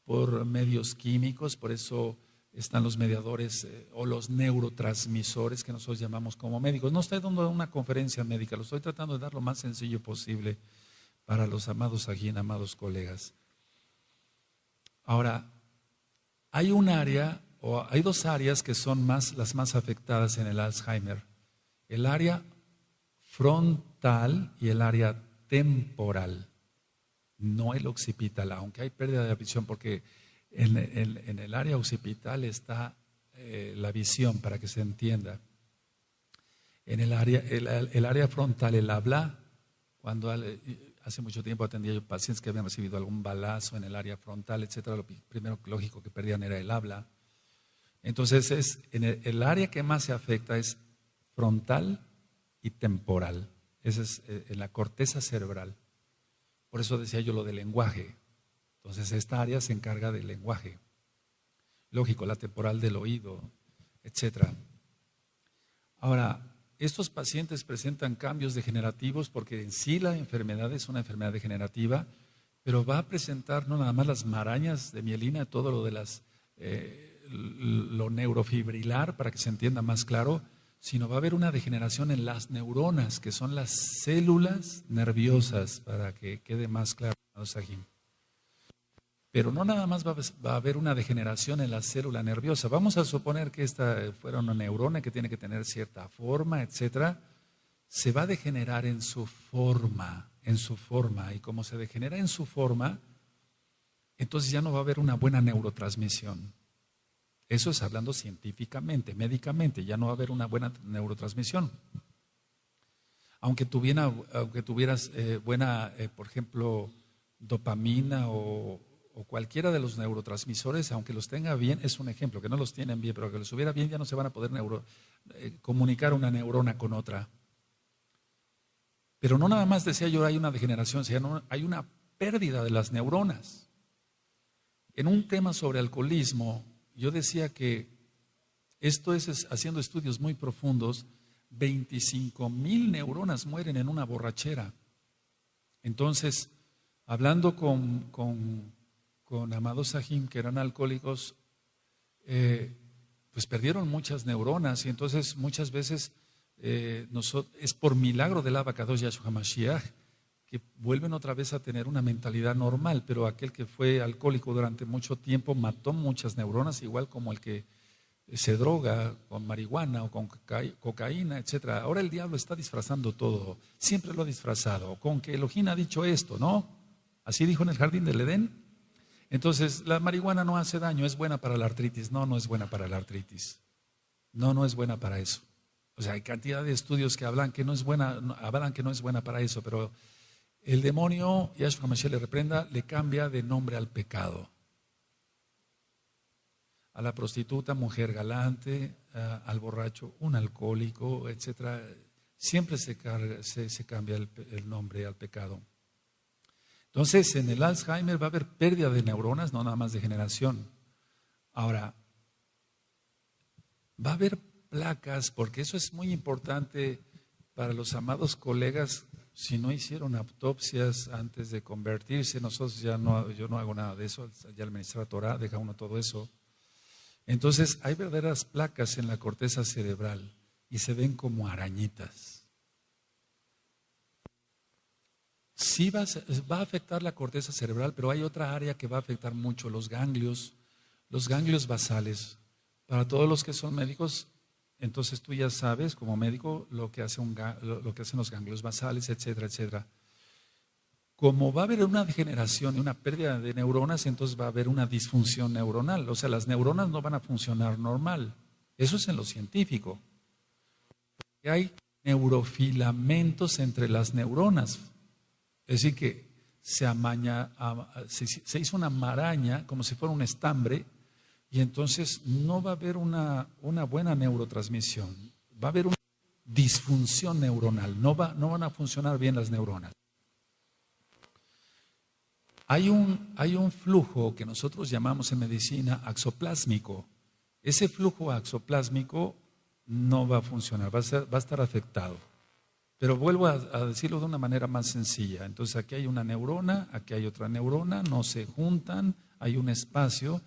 por medios químicos, por eso están los mediadores o los neurotransmisores que nosotros llamamos como médicos. No estoy dando una conferencia médica, lo estoy tratando de dar lo más sencillo posible para los amados aquí, amados colegas. Ahora, hay un área, o hay dos áreas que son las más afectadas en el Alzheimer: el área frontal y el área temporal, no el occipital, aunque hay pérdida de visión, porque en el área occipital está la visión, para que se entienda. En el área frontal, el habla, cuando hace mucho tiempo atendía yo pacientes que habían recibido algún balazo en el área frontal, etcétera, lo primero lógico que perdían era el habla. Entonces el área que más se afecta es frontal y temporal. Esa es en la corteza cerebral. Por eso decía yo lo del lenguaje. Entonces esta área se encarga del lenguaje. Lógico, la temporal del oído, etcétera. Ahora, estos pacientes presentan cambios degenerativos porque en sí la enfermedad es una enfermedad degenerativa, pero va a presentar no nada más las marañas de mielina, todo lo de lo neurofibrilar, para que se entienda más claro, sino va a haber una degeneración en las neuronas, que son las células nerviosas, para que quede más claro, Sahim. Pero no nada más va a haber una degeneración en la célula nerviosa. Vamos a suponer que esta fuera una neurona que tiene que tener cierta forma, etcétera. Se va a degenerar en su forma, y como se degenera en su forma, entonces ya no va a haber una buena neurotransmisión. Eso es hablando científicamente, médicamente, ya no va a haber una buena neurotransmisión. Aunque tuvieras buena, por ejemplo, dopamina o cualquiera de los neurotransmisores, aunque los tenga bien, es un ejemplo, que no los tienen bien, pero que los hubiera bien, ya no se van a poder comunicar una neurona con otra. Pero no nada más decía yo, hay una degeneración, sino hay una pérdida de las neuronas. En un tema sobre alcoholismo, yo decía que esto es haciendo estudios muy profundos, 25,000 neuronas mueren en una borrachera. Entonces, hablando con amados Sahim que eran alcohólicos, pues perdieron muchas neuronas, y entonces muchas veces es por milagro del Abacados Yahshua HaMashiach que vuelven otra vez a tener una mentalidad normal, pero aquel que fue alcohólico durante mucho tiempo mató muchas neuronas, igual como el que se droga con marihuana o con cocaína, etcétera. Ahora el diablo está disfrazando todo, siempre lo ha disfrazado, con que Elohim ha dicho esto, ¿no? Así dijo en el jardín del Edén. Entonces, la marihuana no hace daño, es buena para la artritis. No, no es buena para la artritis. No es buena para eso. O sea, hay cantidad de estudios que hablan que no es buena para eso, pero el demonio, Yahshua HaMashiach le reprenda, le cambia de nombre al pecado. A la prostituta, mujer galante, al borracho, un alcohólico, etcétera. Siempre se cambia el nombre al pecado. Entonces, en el Alzheimer va a haber pérdida de neuronas, no nada más degeneración. Ahora, va a haber placas, porque eso es muy importante para los amados colegas. Si no hicieron autopsias antes de convertirse, yo no hago nada de eso, ya el ministro Torah deja uno todo eso. Entonces, hay verdaderas placas en la corteza cerebral y se ven como arañitas. Sí va a afectar la corteza cerebral, pero hay otra área que va a afectar mucho, los ganglios basales. Para todos los que son médicos, entonces tú ya sabes como médico lo que hacen los ganglios basales, etcétera, etcétera. Como va a haber una degeneración y una pérdida de neuronas, entonces va a haber una disfunción neuronal. O sea, las neuronas no van a funcionar normal. Eso es en lo científico. Hay neurofilamentos entre las neuronas. Es decir, que se hizo una maraña como si fuera un estambre, y entonces no va a haber una buena neurotransmisión. Va a haber una disfunción neuronal. No van a funcionar bien las neuronas. Hay un flujo que nosotros llamamos en medicina axoplásmico. Ese flujo axoplásmico no va a funcionar, va a estar afectado. Pero vuelvo a decirlo de una manera más sencilla. Entonces aquí hay una neurona, aquí hay otra neurona, no se juntan, hay un espacio,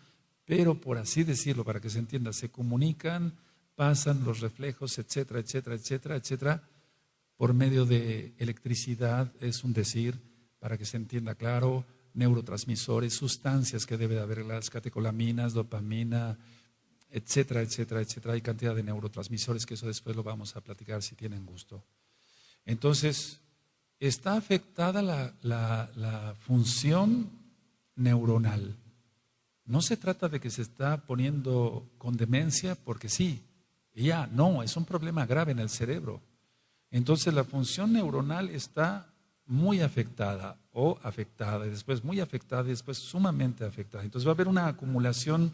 pero por así decirlo, para que se entienda, se comunican, pasan los reflejos, etcétera, etcétera, etcétera, etcétera, por medio de electricidad, es un decir, para que se entienda claro, neurotransmisores, sustancias que debe de haber, las catecolaminas, dopamina, etcétera, etcétera, etcétera. Hay cantidad de neurotransmisores que eso después lo vamos a platicar si tienen gusto. Entonces, está afectada la función neuronal. No se trata de que se está poniendo con demencia porque sí, no, es un problema grave en el cerebro. Entonces la función neuronal está muy afectada o afectada, y después muy afectada y después sumamente afectada. Entonces va a haber una acumulación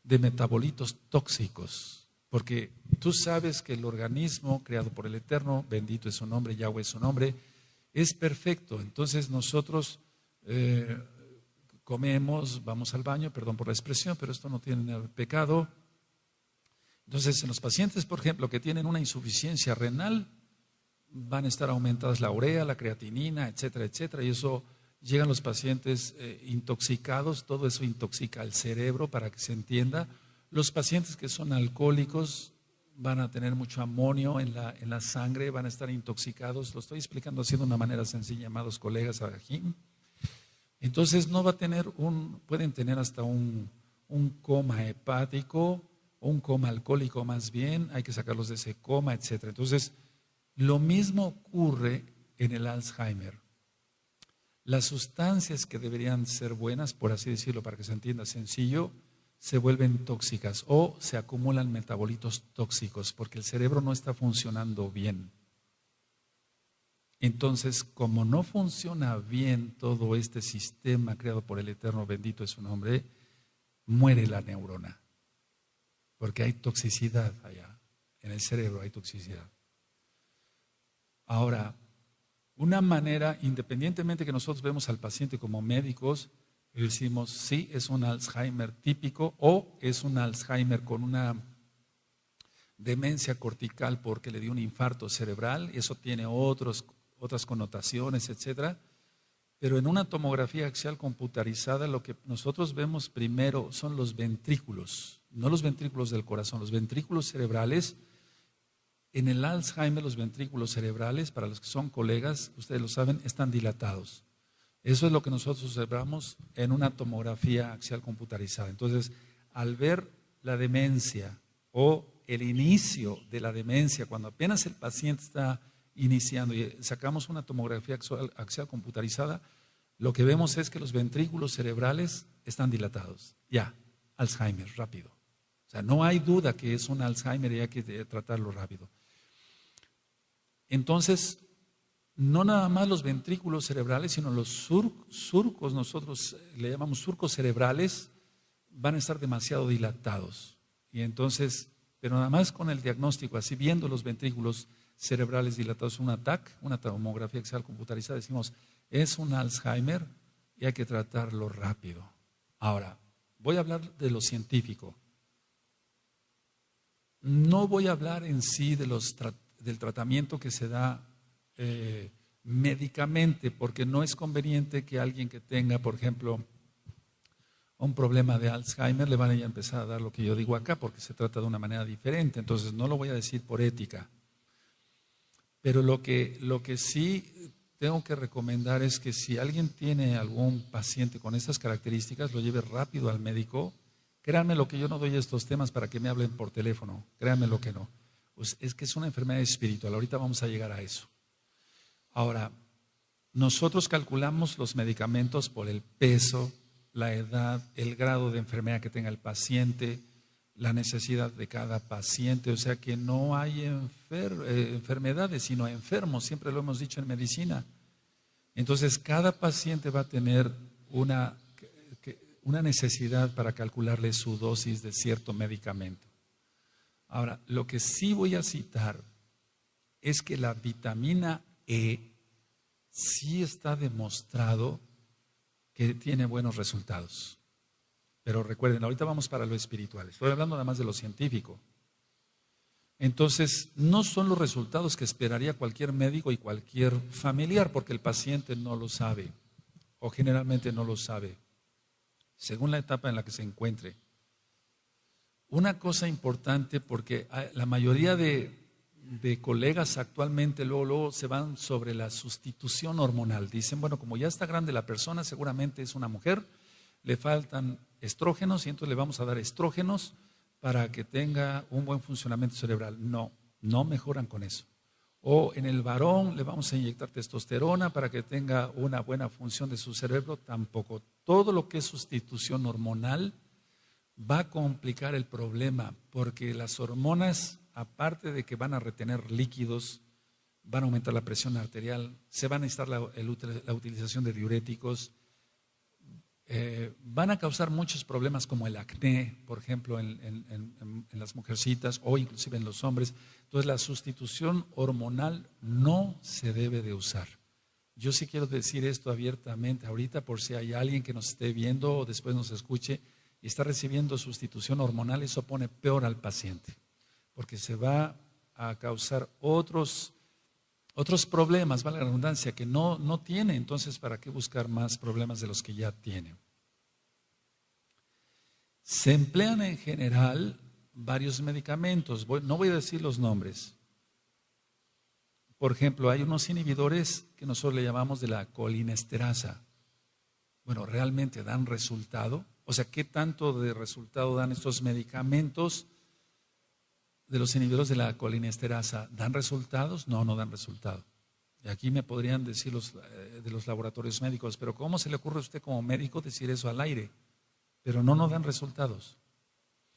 de metabolitos tóxicos, porque tú sabes que el organismo creado por el Eterno, bendito es su nombre, Yahweh es su nombre, es perfecto. Entonces nosotros comemos, vamos al baño, perdón por la expresión, pero esto no tiene pecado. Entonces en los pacientes, por ejemplo, que tienen una insuficiencia renal, van a estar aumentadas la urea, la creatinina, etcétera, etcétera, y eso llegan los pacientes intoxicados, todo eso intoxica al cerebro, para que se entienda. Los pacientes que son alcohólicos van a tener mucho amonio en la sangre, van a estar intoxicados. Lo estoy explicando así de una manera sencilla, amados colegas, Ajim. Entonces no va a tener pueden tener hasta un coma hepático o un coma alcohólico más bien, hay que sacarlos de ese coma, etcétera. Entonces, lo mismo ocurre en el Alzheimer. Las sustancias que deberían ser buenas, por así decirlo, para que se entienda sencillo, se vuelven tóxicas o se acumulan metabolitos tóxicos porque el cerebro no está funcionando bien. Entonces, como no funciona bien todo este sistema creado por el Eterno, bendito es su nombre, muere la neurona. Porque hay toxicidad allá, en el cerebro hay toxicidad. Ahora, una manera, independientemente que nosotros vemos al paciente como médicos, decimos, sí, es un Alzheimer típico o es un Alzheimer con una demencia cortical porque le dio un infarto cerebral, eso tiene otras connotaciones, etcétera. Pero en una tomografía axial computarizada lo que nosotros vemos primero son los ventrículos, no los ventrículos del corazón, los ventrículos cerebrales. En el Alzheimer los ventrículos cerebrales, para los que son colegas, ustedes lo saben, están dilatados. Eso es lo que nosotros observamos en una tomografía axial computarizada. Entonces, al ver la demencia o el inicio de la demencia, cuando apenas el paciente está iniciando y sacamos una tomografía axial computarizada, lo que vemos es que los ventrículos cerebrales están dilatados. Ya, Alzheimer, rápido. O sea, no hay duda que es un Alzheimer y hay que tratarlo rápido. Entonces, no nada más los ventrículos cerebrales, sino los surcos, nosotros le llamamos surcos cerebrales, van a estar demasiado dilatados. Y entonces, pero nada más con el diagnóstico, así viendo los ventrículos cerebrales dilatados, una TAC, una tomografía axial computarizada, decimos, es un Alzheimer y hay que tratarlo rápido. Ahora, voy a hablar de lo científico. No voy a hablar en sí del tratamiento que se da médicamente, porque no es conveniente que alguien que tenga, por ejemplo, un problema de Alzheimer le van a empezar a dar lo que yo digo acá, porque se trata de una manera diferente. Entonces no lo voy a decir por ética. Pero lo que sí tengo que recomendar es que si alguien tiene algún paciente con estas características, lo lleve rápido al médico. Créanme lo que yo no doy estos temas para que me hablen por teléfono. Créanme lo que no. Pues es que es una enfermedad espiritual. Ahorita vamos a llegar a eso. Ahora, nosotros calculamos los medicamentos por el peso, la edad, el grado de enfermedad que tenga el paciente, la necesidad de cada paciente. O sea que no hay enfermedades, sino enfermos. Siempre lo hemos dicho en medicina. Entonces, cada paciente va a tener una necesidad para calcularle su dosis de cierto medicamento. Ahora, lo que sí voy a citar es que la vitamina E sí está demostrado que tiene buenos resultados. Pero recuerden, ahorita vamos para lo espiritual. Estoy hablando nada más de lo científico. Entonces, no son los resultados que esperaría cualquier médico y cualquier familiar, porque el paciente no lo sabe, o generalmente no lo sabe, según la etapa en la que se encuentre. Una cosa importante, porque la mayoría de colegas actualmente luego se van sobre la sustitución hormonal. Dicen, bueno, como ya está grande la persona, seguramente es una mujer, le faltan estrógenos y entonces le vamos a dar estrógenos para que tenga un buen funcionamiento cerebral. No mejoran con eso. O en el varón le vamos a inyectar testosterona para que tenga una buena función de su cerebro. Tampoco. Todo lo que es sustitución hormonal va a complicar el problema, porque las hormonas, aparte de que van a retener líquidos, van a aumentar la presión arterial, se va a necesitar la utilización de diuréticos, van a causar muchos problemas como el acné, por ejemplo, en las mujercitas o inclusive en los hombres. Entonces la sustitución hormonal no se debe de usar. Yo sí quiero decir esto abiertamente ahorita, por si hay alguien que nos esté viendo o después nos escuche y está recibiendo sustitución hormonal. Eso pone peor al paciente, porque se va a causar otros problemas, vale la redundancia, que no tiene. Entonces, ¿para qué buscar más problemas de los que ya tiene? Se emplean en general varios medicamentos. No voy a decir los nombres. Por ejemplo, hay unos inhibidores que nosotros le llamamos de la colinesterasa. Bueno, ¿realmente dan resultado? O sea, ¿qué tanto de resultado dan estos medicamentos de los inhibidores de la colinesterasa? ¿Dan resultados? No dan resultado. Y aquí me podrían decir de los laboratorios médicos, pero ¿cómo se le ocurre a usted como médico decir eso al aire? Pero no dan resultados.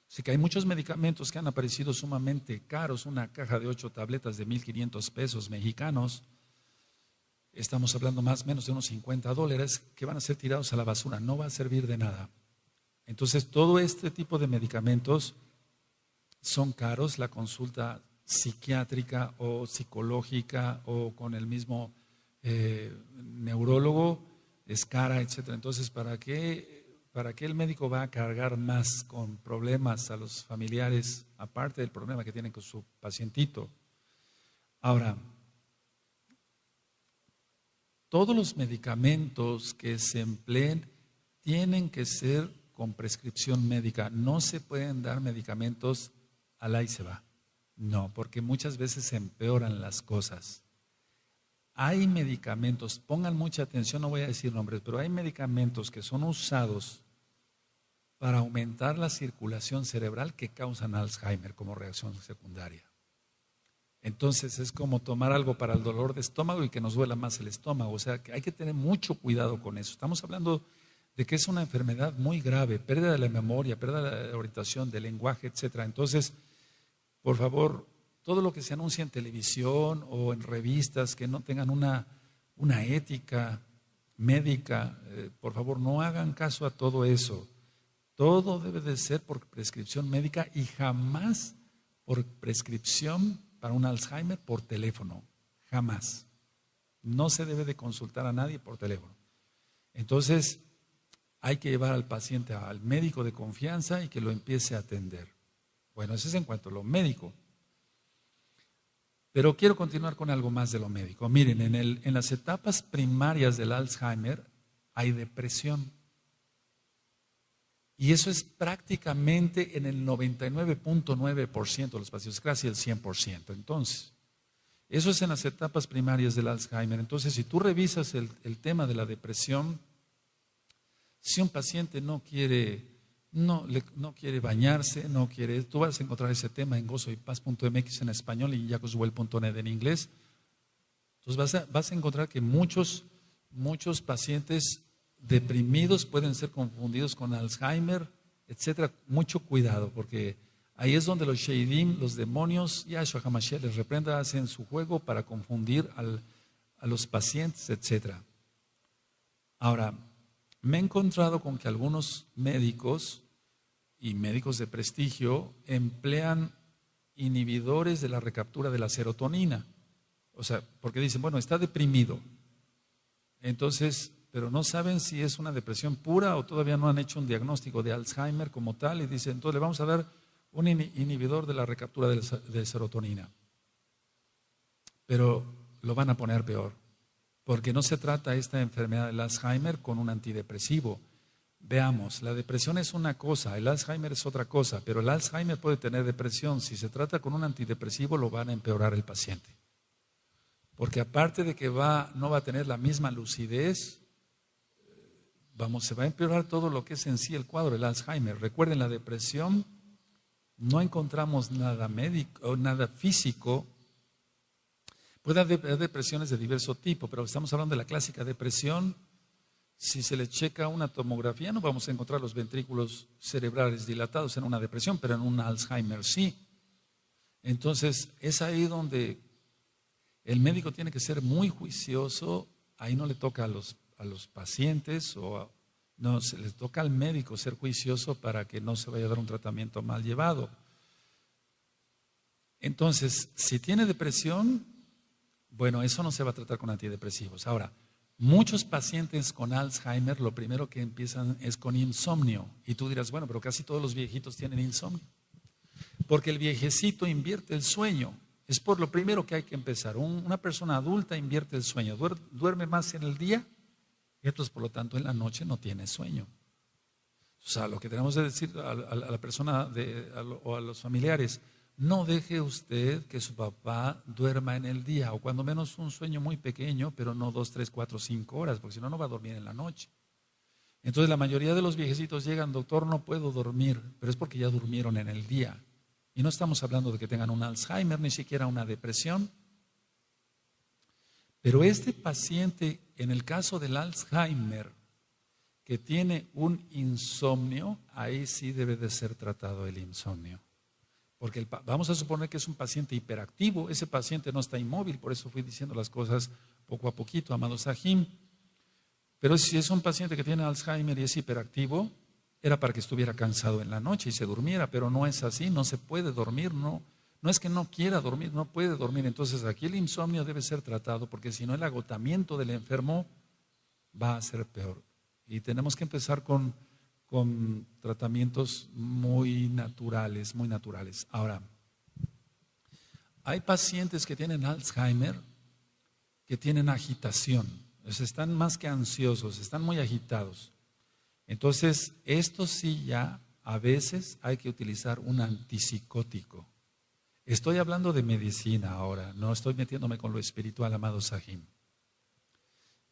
Así que hay muchos medicamentos que han aparecido sumamente caros, una caja de 8 tabletas de 1,500 pesos mexicanos. Estamos hablando más o menos de unos $50 que van a ser tirados a la basura, no va a servir de nada. Entonces, todo este tipo de medicamentos son caros. La consulta psiquiátrica o psicológica o con el mismo neurólogo es cara, etc. Entonces, ¿para qué el médico va a cargar más con problemas a los familiares, aparte del problema que tienen con su pacientito? Ahora, todos los medicamentos que se empleen tienen que ser con prescripción médica. No se pueden dar medicamentos al ahí se va. No, porque muchas veces se empeoran las cosas. Hay medicamentos, pongan mucha atención, no voy a decir nombres, pero hay medicamentos que son usados para aumentar la circulación cerebral que causan Alzheimer como reacción secundaria. Entonces es como tomar algo para el dolor de estómago y que nos duela más el estómago. O sea que hay que tener mucho cuidado con eso. Estamos hablando de que es una enfermedad muy grave, pérdida de la memoria, pérdida de la orientación, del lenguaje, etc. Entonces, por favor, todo lo que se anuncia en televisión o en revistas que no tengan una ética médica, por favor, no hagan caso a todo eso. Todo debe de ser por prescripción médica y jamás por prescripción para un Alzheimer por teléfono. Jamás. No se debe de consultar a nadie por teléfono. Entonces, hay que llevar al paciente al médico de confianza y que lo empiece a atender. Bueno, eso es en cuanto a lo médico. Pero quiero continuar con algo más de lo médico. Miren, en las etapas primarias del Alzheimer hay depresión. Y eso es prácticamente en el 99.9% de los pacientes, casi el 100%. Entonces, eso es en las etapas primarias del Alzheimer. Entonces, si tú revisas el tema de la depresión, si un paciente no quiere bañarse, tú vas a encontrar ese tema en gozoypaz.mx en español y jacoswell.net en inglés. Entonces vas a encontrar que muchos pacientes deprimidos pueden ser confundidos con Alzheimer, etcétera. Mucho cuidado, porque ahí es donde los Sheidim, los demonios, Yahshua HaMashiach les reprenda, hacen su juego para confundir a los pacientes, etcétera. Ahora, me he encontrado con que algunos médicos y médicos de prestigio emplean inhibidores de la recaptura de la serotonina. O sea, porque dicen, bueno, está deprimido. Entonces, pero no saben si es una depresión pura o todavía no han hecho un diagnóstico de Alzheimer como tal y dicen, entonces le vamos a dar un inhibidor de la recaptura de serotonina. Pero lo van a poner peor, porque no se trata esta enfermedad del Alzheimer con un antidepresivo. Veamos, la depresión es una cosa, el Alzheimer es otra cosa, pero el Alzheimer puede tener depresión. Si se trata con un antidepresivo, lo van a empeorar el paciente. Porque aparte de que no va a tener la misma lucidez, se va a empeorar todo lo que es en sí el cuadro del Alzheimer. Recuerden, la depresión no encontramos nada médico o nada físico. Puede haber depresiones de diverso tipo, pero estamos hablando de la clásica depresión. Si se le checa una tomografía, no vamos a encontrar los ventrículos cerebrales dilatados en una depresión, pero en un Alzheimer sí. Entonces, es ahí donde el médico tiene que ser muy juicioso. Ahí no le toca a los pacientes, no, se les toca al médico ser juicioso para que no se vaya a dar un tratamiento mal llevado. Entonces, si tiene depresión, bueno, eso no se va a tratar con antidepresivos. Ahora, muchos pacientes con Alzheimer lo primero que empiezan es con insomnio. Y tú dirás, bueno, pero casi todos los viejitos tienen insomnio. Porque el viejecito invierte el sueño. Es por lo primero que hay que empezar. Una persona adulta invierte el sueño. Duerme más en el día y entonces, por lo tanto, en la noche no tiene sueño. O sea, lo que tenemos que decir a la persona o a los familiares, no deje usted que su papá duerma en el día, o cuando menos un sueño muy pequeño, pero no 2, 3, 4, 5 horas, porque si no, no va a dormir en la noche. Entonces la mayoría de los viejecitos llegan, doctor, no puedo dormir, pero es porque ya durmieron en el día. Y no estamos hablando de que tengan un Alzheimer, ni siquiera una depresión. Pero este paciente, en el caso del Alzheimer, que tiene un insomnio, ahí sí debe de ser tratado el insomnio. Porque vamos a suponer que es un paciente hiperactivo, ese paciente no está inmóvil, por eso fui diciendo las cosas poco a poquito, amado Sahim. Pero si es un paciente que tiene Alzheimer y es hiperactivo, era para que estuviera cansado en la noche y se durmiera, pero no es así, no se puede dormir, no es que no quiera dormir, no puede dormir. Entonces aquí el insomnio debe ser tratado, porque si no el agotamiento del enfermo va a ser peor. Y tenemos que empezar con tratamientos muy naturales, muy naturales. Ahora, hay pacientes que tienen Alzheimer que tienen agitación, están más que ansiosos, están muy agitados. Entonces, esto sí ya a veces hay que utilizar un antipsicótico. Estoy hablando de medicina ahora, no estoy metiéndome con lo espiritual, amado Sahim.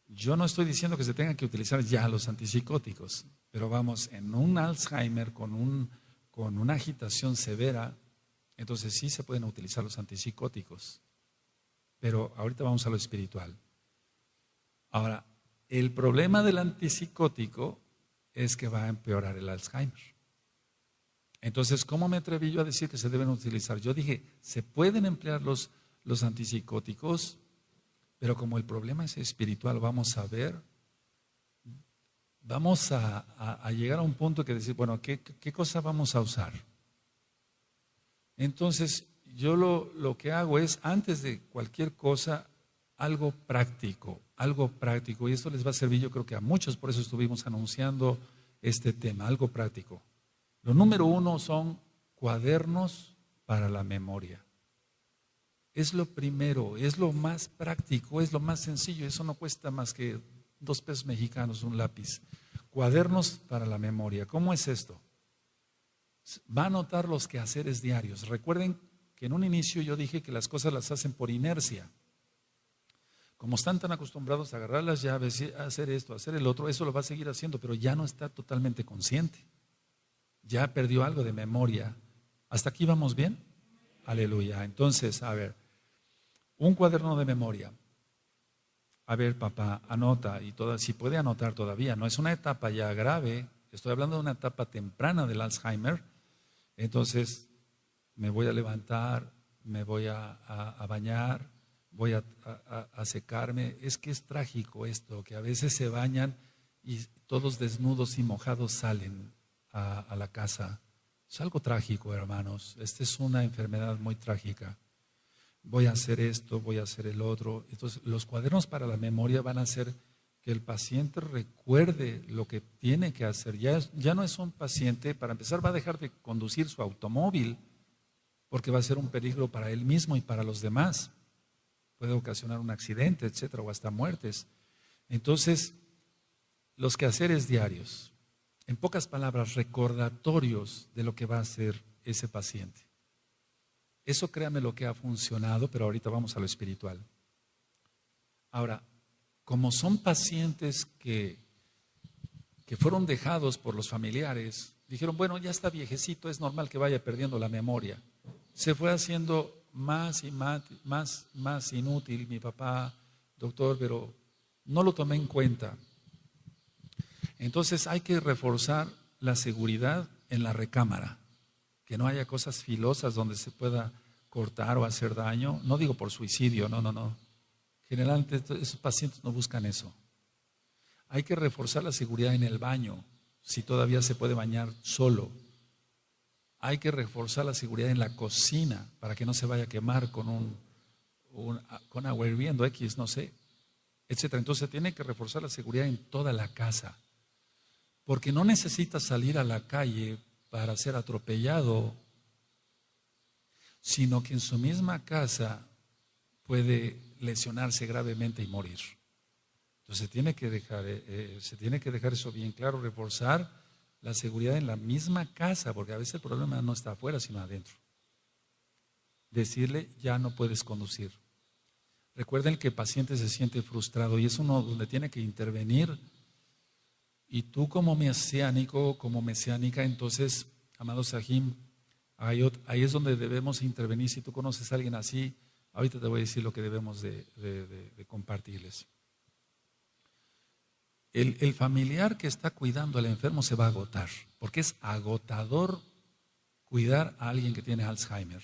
Yo no estoy diciendo que se tengan que utilizar ya los antipsicóticos, pero vamos, en un Alzheimer con una agitación severa, entonces sí se pueden utilizar los antipsicóticos. Pero ahorita vamos a lo espiritual. Ahora, el problema del antipsicótico es que va a empeorar el Alzheimer. Entonces, ¿cómo me atreví yo a decir que se deben utilizar? Yo dije, se pueden emplear los antipsicóticos, pero como el problema es espiritual, vamos a llegar a un punto que decir, bueno, ¿qué cosa vamos a usar? Entonces, yo lo que hago es, antes de cualquier cosa, algo práctico, y esto les va a servir yo creo que a muchos, por eso estuvimos anunciando este tema, algo práctico. Lo número 1 son cuadernos para la memoria. Es lo primero, es lo más práctico, es lo más sencillo, eso no cuesta más que 2 pesos mexicanos, un lápiz. Cuadernos para la memoria. ¿Cómo es esto? Va a anotar los quehaceres diarios. Recuerden que en un inicio yo dije que las cosas las hacen por inercia. Como están tan acostumbrados a agarrar las llaves, a hacer esto, a hacer el otro, eso lo va a seguir haciendo, pero ya no está totalmente consciente. Ya perdió algo de memoria. ¿Hasta aquí vamos bien? Aleluya. Entonces, a ver, un cuaderno de memoria. A ver, papá, anota, y si puede anotar todavía, no es una etapa ya grave, estoy hablando de una etapa temprana del Alzheimer. Entonces, me voy a levantar, me voy a bañar, voy a secarme. Es que es trágico esto, que a veces se bañan y todos desnudos y mojados salen a la casa. Es algo trágico, hermanos. Esta es una enfermedad muy trágica. Voy a hacer esto, voy a hacer el otro. Entonces, los cuadernos para la memoria van a hacer que el paciente recuerde lo que tiene que hacer. Ya no es un paciente, para empezar, va a dejar de conducir su automóvil, porque va a ser un peligro para él mismo y para los demás. Puede ocasionar un accidente, etcétera, o hasta muertes. Entonces, los quehaceres diarios, en pocas palabras, recordatorios de lo que va a hacer ese paciente. Eso, créame, lo que ha funcionado, pero ahorita vamos a lo espiritual. Ahora, como son pacientes que fueron dejados por los familiares, dijeron, bueno, ya está viejecito, es normal que vaya perdiendo la memoria. Se fue haciendo más y más inútil mi papá, doctor, pero no lo tomé en cuenta. Entonces hay que reforzar la seguridad en la recámara, que no haya cosas filosas donde se pueda cortar o hacer daño. No digo por suicidio, no. Generalmente esos pacientes no buscan eso. Hay que reforzar la seguridad en el baño, si todavía se puede bañar solo. Hay que reforzar la seguridad en la cocina para que no se vaya a quemar con agua hirviendo, no sé, etcétera. Entonces tiene que reforzar la seguridad en toda la casa, porque no necesita salir a la calle para ser atropellado, sino que en su misma casa puede lesionarse gravemente y morir. Entonces se tiene que dejar eso bien claro, reforzar la seguridad en la misma casa, porque a veces el problema no está afuera, sino adentro. Decirle, ya no puedes conducir. Recuerden que el paciente se siente frustrado y es uno donde tiene que intervenir. Y tú como mesiánico, como mesiánica, entonces, amado Sahim, ahí es donde debemos intervenir. Si tú conoces a alguien así, ahorita te voy a decir lo que debemos de compartirles. El familiar que está cuidando al enfermo se va a agotar, porque es agotador cuidar a alguien que tiene Alzheimer.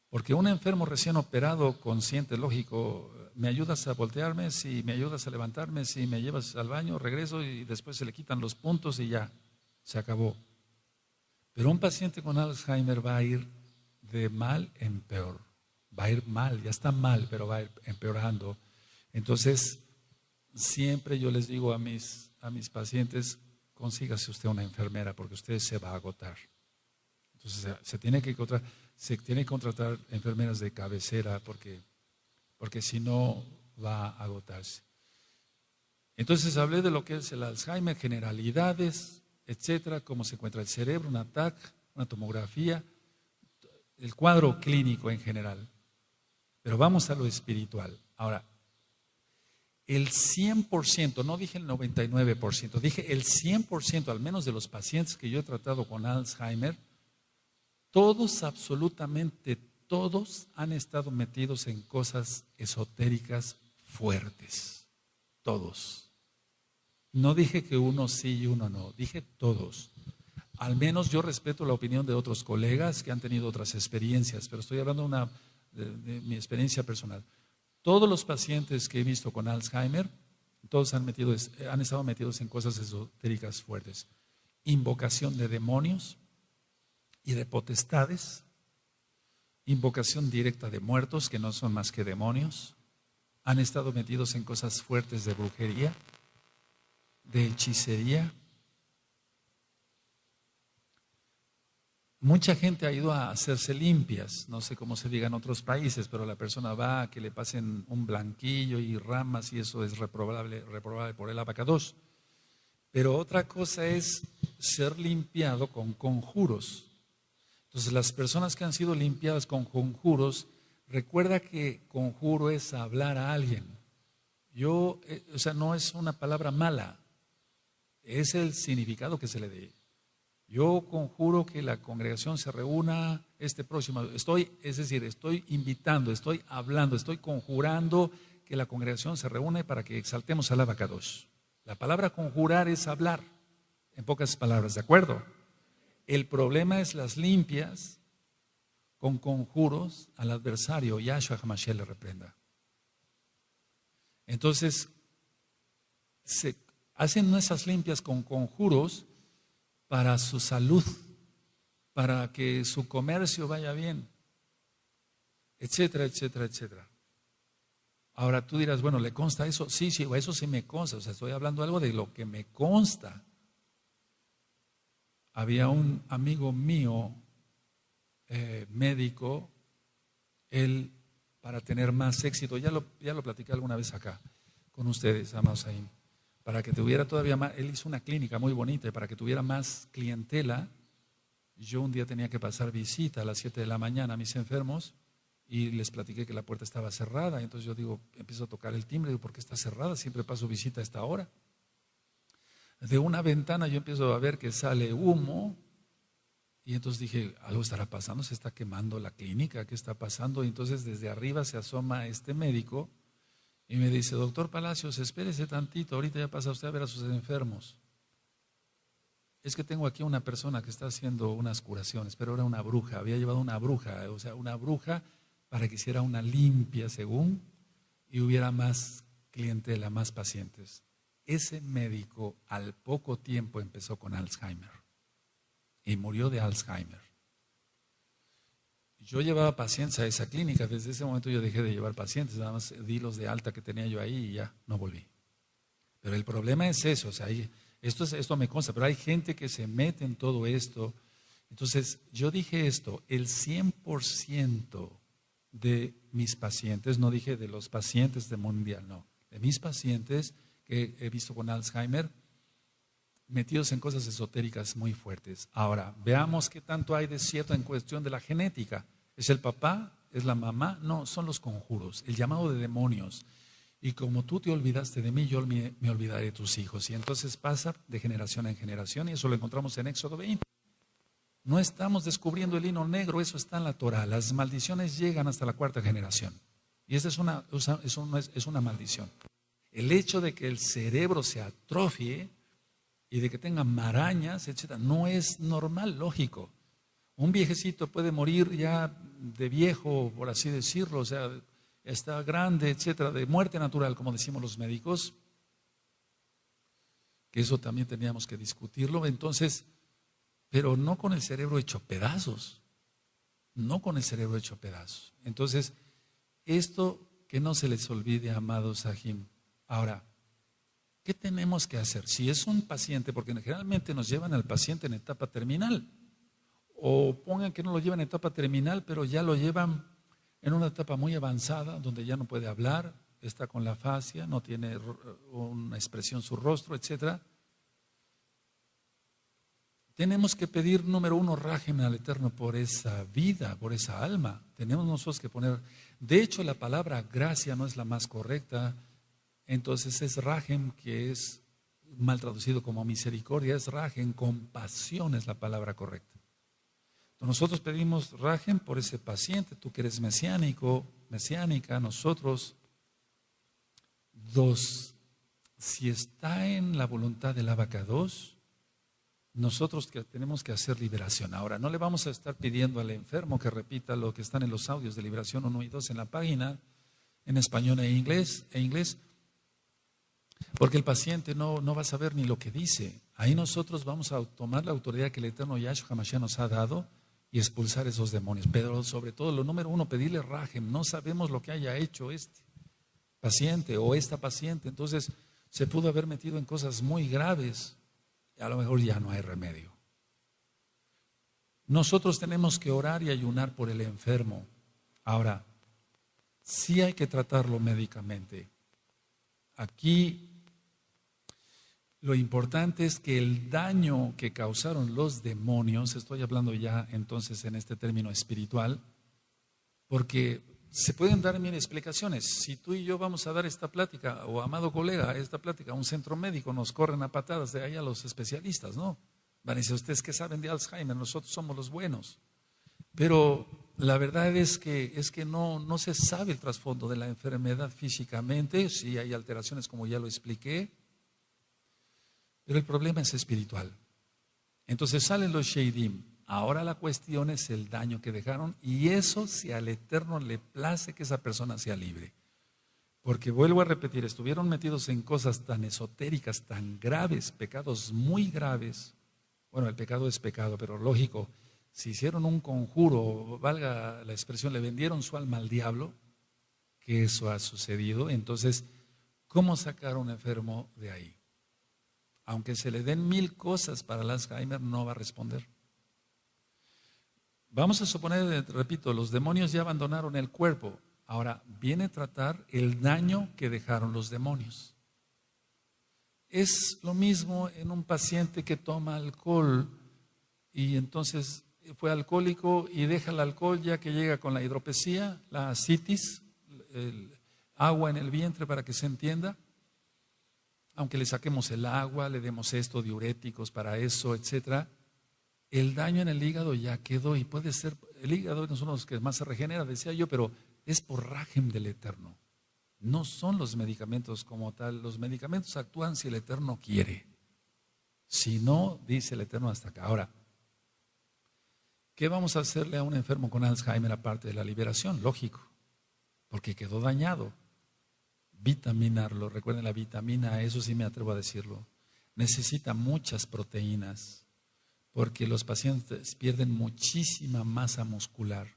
Porque un enfermo recién operado, consciente, lógico, me ayudas a voltearme, si me ayudas a levantarme, si me llevas al baño, regreso y después se le quitan los puntos y ya, se acabó. Pero un paciente con Alzheimer va a ir de mal en peor, va a ir mal, ya está mal, pero va a ir empeorando. Entonces, siempre yo les digo a mis pacientes, consígase usted una enfermera porque usted se va a agotar. Entonces se tiene que contratar enfermeras de cabecera porque si no va a agotarse. Entonces hablé de lo que es el Alzheimer, generalidades, etcétera, cómo se encuentra el cerebro, un TAC, una tomografía, el cuadro clínico en general. Pero vamos a lo espiritual. Ahora, el 100%, no dije el 99%, dije el 100%, al menos de los pacientes que yo he tratado con Alzheimer, todos, absolutamente todos, han estado metidos en cosas esotéricas fuertes. Todos. No dije que uno sí y uno no, dije todos. Al menos yo respeto la opinión de otros colegas que han tenido otras experiencias, pero estoy hablando de mi experiencia personal. Todos los pacientes que he visto con Alzheimer, todos han estado metidos en cosas esotéricas fuertes. Invocación de demonios y de potestades, invocación directa de muertos que no son más que demonios, han estado metidos en cosas fuertes de brujería, de hechicería. Mucha gente ha ido a hacerse limpias, no sé cómo se diga en otros países, pero la persona va a que le pasen un blanquillo y ramas y eso es reprobable por el abacados. Pero otra cosa es ser limpiado con conjuros. Entonces las personas que han sido limpiadas con conjuros, recuerda que conjuro es hablar a alguien. O sea, no es una palabra mala, es el significado que se le dé. Yo conjuro que la congregación se reúna este próximo, estoy invitando, estoy hablando, estoy conjurando que la congregación se reúne para que exaltemos al abacados. La palabra conjurar es hablar, en pocas palabras, ¿de acuerdo? El problema es las limpias con conjuros al adversario, Yahshua HaMashiach le reprenda. Entonces, se hacen esas limpias con conjuros para su salud, para que su comercio vaya bien, etcétera, etcétera, etcétera. Ahora tú dirás, bueno, ¿le consta eso? Sí, eso sí me consta, o sea, estoy hablando algo de lo que me consta. Había un amigo mío, médico, él, para tener más éxito, ya lo platiqué alguna vez acá con ustedes, amados ahí. Para que tuviera todavía más, él hizo una clínica muy bonita y para que tuviera más clientela, yo un día tenía que pasar visita a las 7 de la mañana a mis enfermos y les platiqué que la puerta estaba cerrada. Entonces yo digo, empiezo a tocar el timbre, digo, ¿por qué está cerrada? Siempre paso visita a esta hora. De una ventana yo empiezo a ver que sale humo y entonces dije, algo estará pasando, se está quemando la clínica, ¿qué está pasando? Y entonces desde arriba se asoma este médico y me dice, doctor Palacios, espérese tantito, ahorita ya pasa usted a ver a sus enfermos. Es que tengo aquí una persona que está haciendo unas curaciones, pero era una bruja, había llevado una bruja, o sea, una bruja para que hiciera una limpia según y hubiera más clientela, más pacientes. Ese médico al poco tiempo empezó con Alzheimer y murió de Alzheimer. Yo llevaba pacientes a esa clínica, desde ese momento yo dejé de llevar pacientes, nada más di los de alta que tenía yo ahí y ya no volví. Pero el problema es eso, o sea, esto me consta, pero hay gente que se mete en todo esto. Entonces yo dije esto, el 100% de mis pacientes, no dije de los pacientes de mundial, no, de mis pacientes que he visto con Alzheimer, metidos en cosas esotéricas muy fuertes. Ahora, veamos qué tanto hay de cierto en cuestión de la genética. ¿Es el papá? ¿Es la mamá? No, son los conjuros, el llamado de demonios. Y como tú te olvidaste de mí, yo me olvidaré de tus hijos. Y entonces pasa de generación en generación y eso lo encontramos en Éxodo 20. No estamos descubriendo el hilo negro, eso está en la Torah. Las maldiciones llegan hasta la 4ª generación. Y esa es una maldición. El hecho de que el cerebro se atrofie y de que tenga marañas, etcétera, no es normal, lógico. Un viejecito puede morir ya de viejo, por así decirlo, o sea, está grande, etcétera, de muerte natural, como decimos los médicos, que eso también teníamos que discutirlo. Entonces, pero no con el cerebro hecho pedazos, no con el cerebro hecho pedazos. Entonces, esto que no se les olvide, amados Sahim. Ahora, ¿qué tenemos que hacer? Si es un paciente, porque generalmente nos llevan al paciente en etapa terminal, o pongan que no lo llevan en etapa terminal, pero ya lo llevan en una etapa muy avanzada, donde ya no puede hablar, está con la fascia, no tiene una expresión su rostro, etcétera. Tenemos que pedir, número 1, rajem al Eterno por esa vida, por esa alma. Tenemos nosotros que poner, de hecho la palabra gracia no es la más correcta, entonces es rajem, que es mal traducido como misericordia, es rajem, compasión es la palabra correcta. Entonces nosotros pedimos rajem por ese paciente, tú que eres mesiánica, nosotros. 2, si está en la voluntad del abacados, nosotros que tenemos que hacer liberación. Ahora, no le vamos a estar pidiendo al enfermo que repita lo que están en los audios de liberación 1 y 2 en la página, en español e inglés, porque el paciente no va a saber ni lo que dice. Ahí nosotros vamos a tomar la autoridad que el Eterno Yahshua HaMashiach nos ha dado y expulsar esos demonios. Pero sobre todo, lo número 1, pedirle rajem. No sabemos lo que haya hecho este. paciente o esta paciente. Entonces se pudo haber metido en cosas muy graves y a lo mejor ya no hay remedio. Nosotros tenemos que orar y ayunar por el enfermo. Ahora, sí hay que tratarlo médicamente. Aquí lo importante es que el daño que causaron los demonios, estoy hablando ya entonces en este término espiritual, porque se pueden dar mil explicaciones. Si tú y yo vamos a dar esta plática, o amado colega, esta plática a un centro médico, nos corren a patadas de ahí a los especialistas, ¿no? Van a decir, ustedes que saben de Alzheimer, nosotros somos los buenos. Pero la verdad es que no se sabe el trasfondo de la enfermedad físicamente, sí hay alteraciones como ya lo expliqué, pero el problema es espiritual. Entonces salen los Sheidim. Ahora la cuestión es el daño que dejaron y eso si al Eterno le place que esa persona sea libre. Porque vuelvo a repetir, estuvieron metidos en cosas tan esotéricas, tan graves, pecados muy graves. Bueno, el pecado es pecado, pero lógico, si hicieron un conjuro, valga la expresión, le vendieron su alma al diablo, que eso ha sucedido. Entonces, ¿cómo sacar a un enfermo de ahí? Aunque se le den 1000 cosas para el Alzheimer, no va a responder. Vamos a suponer, repito, los demonios ya abandonaron el cuerpo. Ahora viene a tratar el daño que dejaron los demonios. Es lo mismo en un paciente que toma alcohol y entonces fue alcohólico y deja el alcohol ya que llega con la hidropesía, la ascitis, el agua en el vientre para que se entienda. Aunque le saquemos el agua, le demos esto, diuréticos para eso, etcétera, el daño en el hígado ya quedó y puede ser, el hígado es uno de los que más se regenera, decía yo, pero es por rajem del Eterno. No son los medicamentos como tal, los medicamentos actúan si el Eterno quiere. Si no, dice el Eterno hasta acá. Ahora, ¿qué vamos a hacerle a un enfermo con Alzheimer aparte de la liberación? Lógico, porque quedó dañado. Vitaminarlo, recuerden la vitamina, eso sí me atrevo a decirlo, necesita muchas proteínas, porque los pacientes pierden muchísima masa muscular,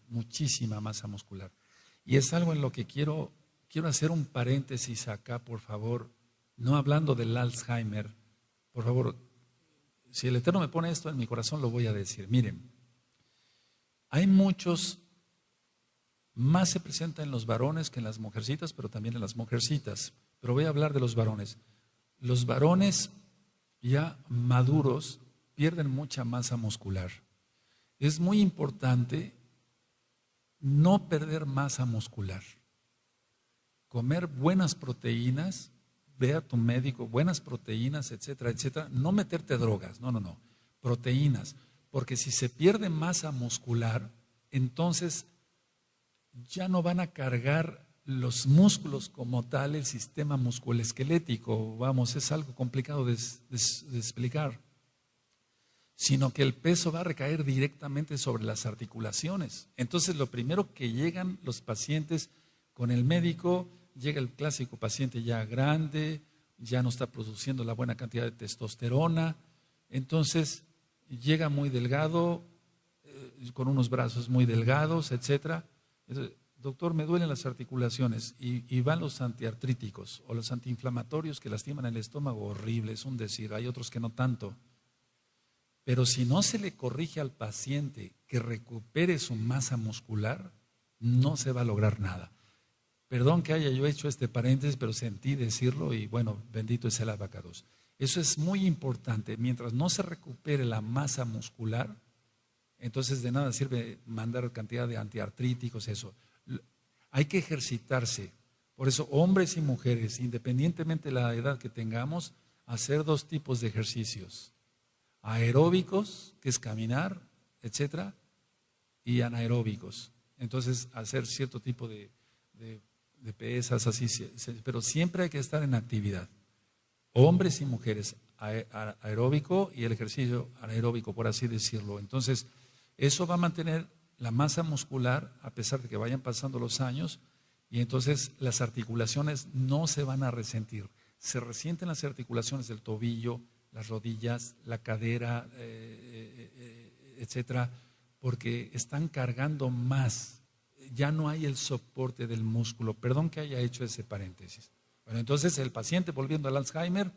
y es algo en lo que quiero hacer un paréntesis acá, por favor, no hablando del Alzheimer, por favor, si el Eterno me pone esto en mi corazón, lo voy a decir. Miren, hay muchos. Más se presenta en los varones que en las mujercitas, pero también en las mujercitas. Pero voy a hablar de los varones. Los varones ya maduros pierden mucha masa muscular. Es muy importante no perder masa muscular. Comer buenas proteínas, ve a tu médico, buenas proteínas, etcétera, etcétera. No meterte drogas, no. Proteínas. Porque si se pierde masa muscular, entonces ya no van a cargar los músculos como tal, el sistema musculoesquelético, vamos, es algo complicado de explicar, sino que el peso va a recaer directamente sobre las articulaciones. Entonces lo primero que llegan los pacientes con el médico, llega el clásico paciente ya grande, ya no está produciendo la buena cantidad de testosterona, entonces llega muy delgado, con unos brazos muy delgados, etcétera. Doctor, me duelen las articulaciones y van los antiartríticos o los antiinflamatorios que lastiman el estómago, horrible, es un decir, hay otros que no tanto. Pero si no se le corrige al paciente que recupere su masa muscular, no se va a lograr nada. Perdón que haya yo hecho este paréntesis, pero sentí decirlo y bueno, bendito es el abacados. Eso es muy importante, mientras no se recupere la masa muscular, entonces de nada sirve mandar cantidad de antiartríticos, eso. Hay que ejercitarse. Por eso hombres y mujeres, independientemente de la edad que tengamos, hacer 2 tipos de ejercicios. Aeróbicos, que es caminar, etcétera, y anaeróbicos. Entonces hacer cierto tipo de pesas, así, pero siempre hay que estar en actividad. Hombres y mujeres, aeróbico y el ejercicio anaeróbico, por así decirlo. Entonces, eso va a mantener la masa muscular a pesar de que vayan pasando los años y entonces las articulaciones no se van a resentir. Se resienten las articulaciones del tobillo, las rodillas, la cadera, etcétera, porque están cargando más. ya no hay el soporte del músculo. Perdón que haya hecho ese paréntesis. Bueno, entonces el paciente, volviendo al Alzheimer,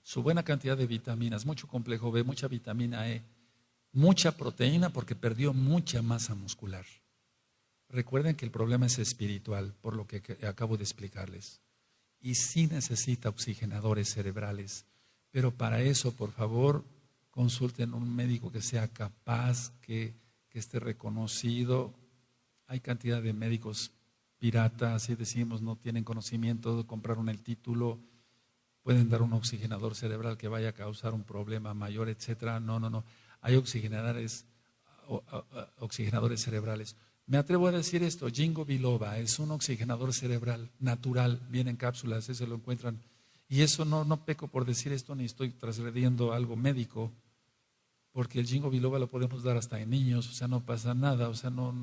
su buena cantidad de vitaminas, mucho complejo B, mucha vitamina E, mucha proteína porque perdió mucha masa muscular. Recuerden que el problema es espiritual, por lo que acabo de explicarles. Y sí necesita oxigenadores cerebrales, pero para eso, por favor, consulten a un médico que sea capaz, que esté reconocido. Hay cantidad de médicos piratas, así decimos, no tienen conocimiento, compraron el título, pueden dar un oxigenador cerebral que vaya a causar un problema mayor, etcétera. No. Hay oxigenadores cerebrales. Me atrevo a decir esto, Ginkgo biloba es un oxigenador cerebral natural, viene en cápsulas, ese lo encuentran. Y eso no peco por decir esto, ni estoy transgrediendo algo médico, porque el Ginkgo biloba lo podemos dar hasta en niños, o sea, no pasa nada, o sea, no,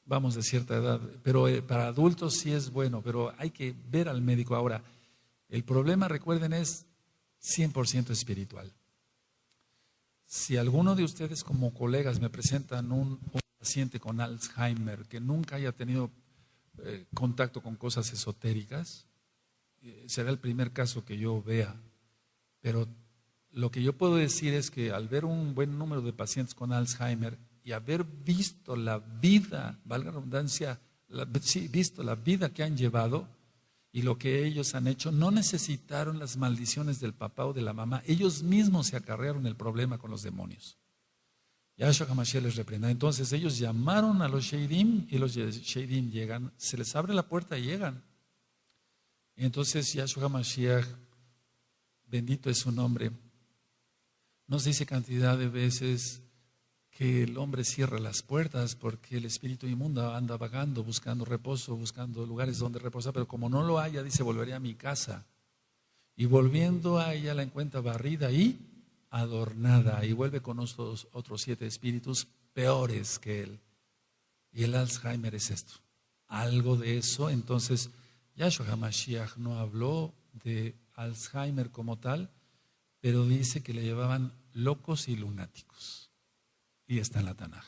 vamos de cierta edad, pero para adultos sí es bueno, pero hay que ver al médico. Ahora, el problema, recuerden, es 100% espiritual. Si alguno de ustedes como colegas me presentan un paciente con Alzheimer que nunca haya tenido contacto con cosas esotéricas, será el primer caso que yo vea, pero lo que yo puedo decir es que al ver un buen número de pacientes con Alzheimer y haber visto la vida, valga la redundancia, visto la vida que han llevado y lo que ellos han hecho, no necesitaron las maldiciones del papá o de la mamá, ellos mismos se acarrearon el problema con los demonios. Yahshua HaMashiach les reprenda. Entonces ellos llamaron a los Sheidim y los Sheidim llegan, se les abre la puerta y llegan. Y entonces Yahshua HaMashiach, bendito es su nombre, nos dice cantidad de veces que el hombre cierra las puertas porque el espíritu inmundo anda vagando, buscando reposo, buscando lugares donde reposar, pero como no lo haya, dice, volveré a mi casa. Y volviendo a ella la encuentra barrida y adornada, y vuelve con otros 7 espíritus peores que él. Y el Alzheimer es esto, algo de eso. Entonces Yahshua HaMashiach no habló de Alzheimer como tal, pero dice que le llevaban locos y lunáticos, y está en la Tanaj.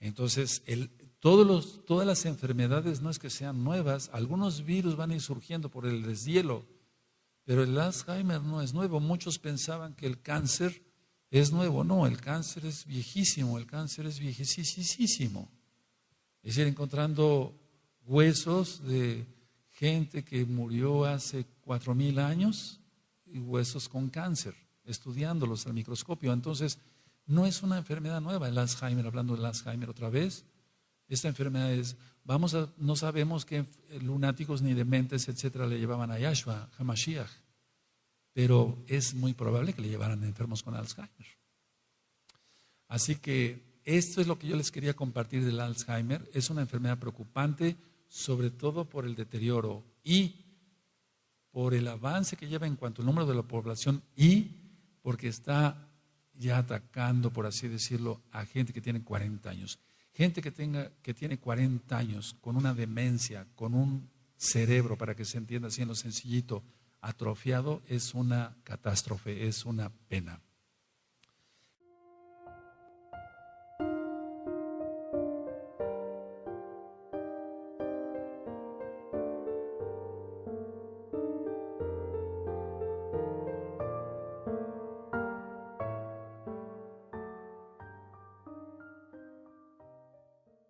Entonces todas las enfermedades no es que sean nuevas, algunos virus van a ir surgiendo por el deshielo, pero el Alzheimer no es nuevo. Muchos pensaban que el cáncer es nuevo. No, el cáncer es viejísimo, Es decir, encontrando huesos de gente que murió hace 4,000 años y huesos con cáncer, estudiándolos al microscopio. Entonces, no es una enfermedad nueva el Alzheimer. Hablando del Alzheimer otra vez, esta enfermedad es, no sabemos qué lunáticos ni dementes, etcétera, le llevaban a Yahshua HaMashiach, pero es muy probable que le llevaran enfermos con Alzheimer. Así que esto es lo que yo les quería compartir del Alzheimer. Es una enfermedad preocupante, sobre todo por el deterioro y por el avance que lleva en cuanto al número de la población, y porque está ya atacando, por así decirlo, a gente que tiene 40 años. Gente que tiene 40 años con una demencia, con un cerebro, para que se entienda así en lo sencillito, atrofiado, es una catástrofe, es una pena.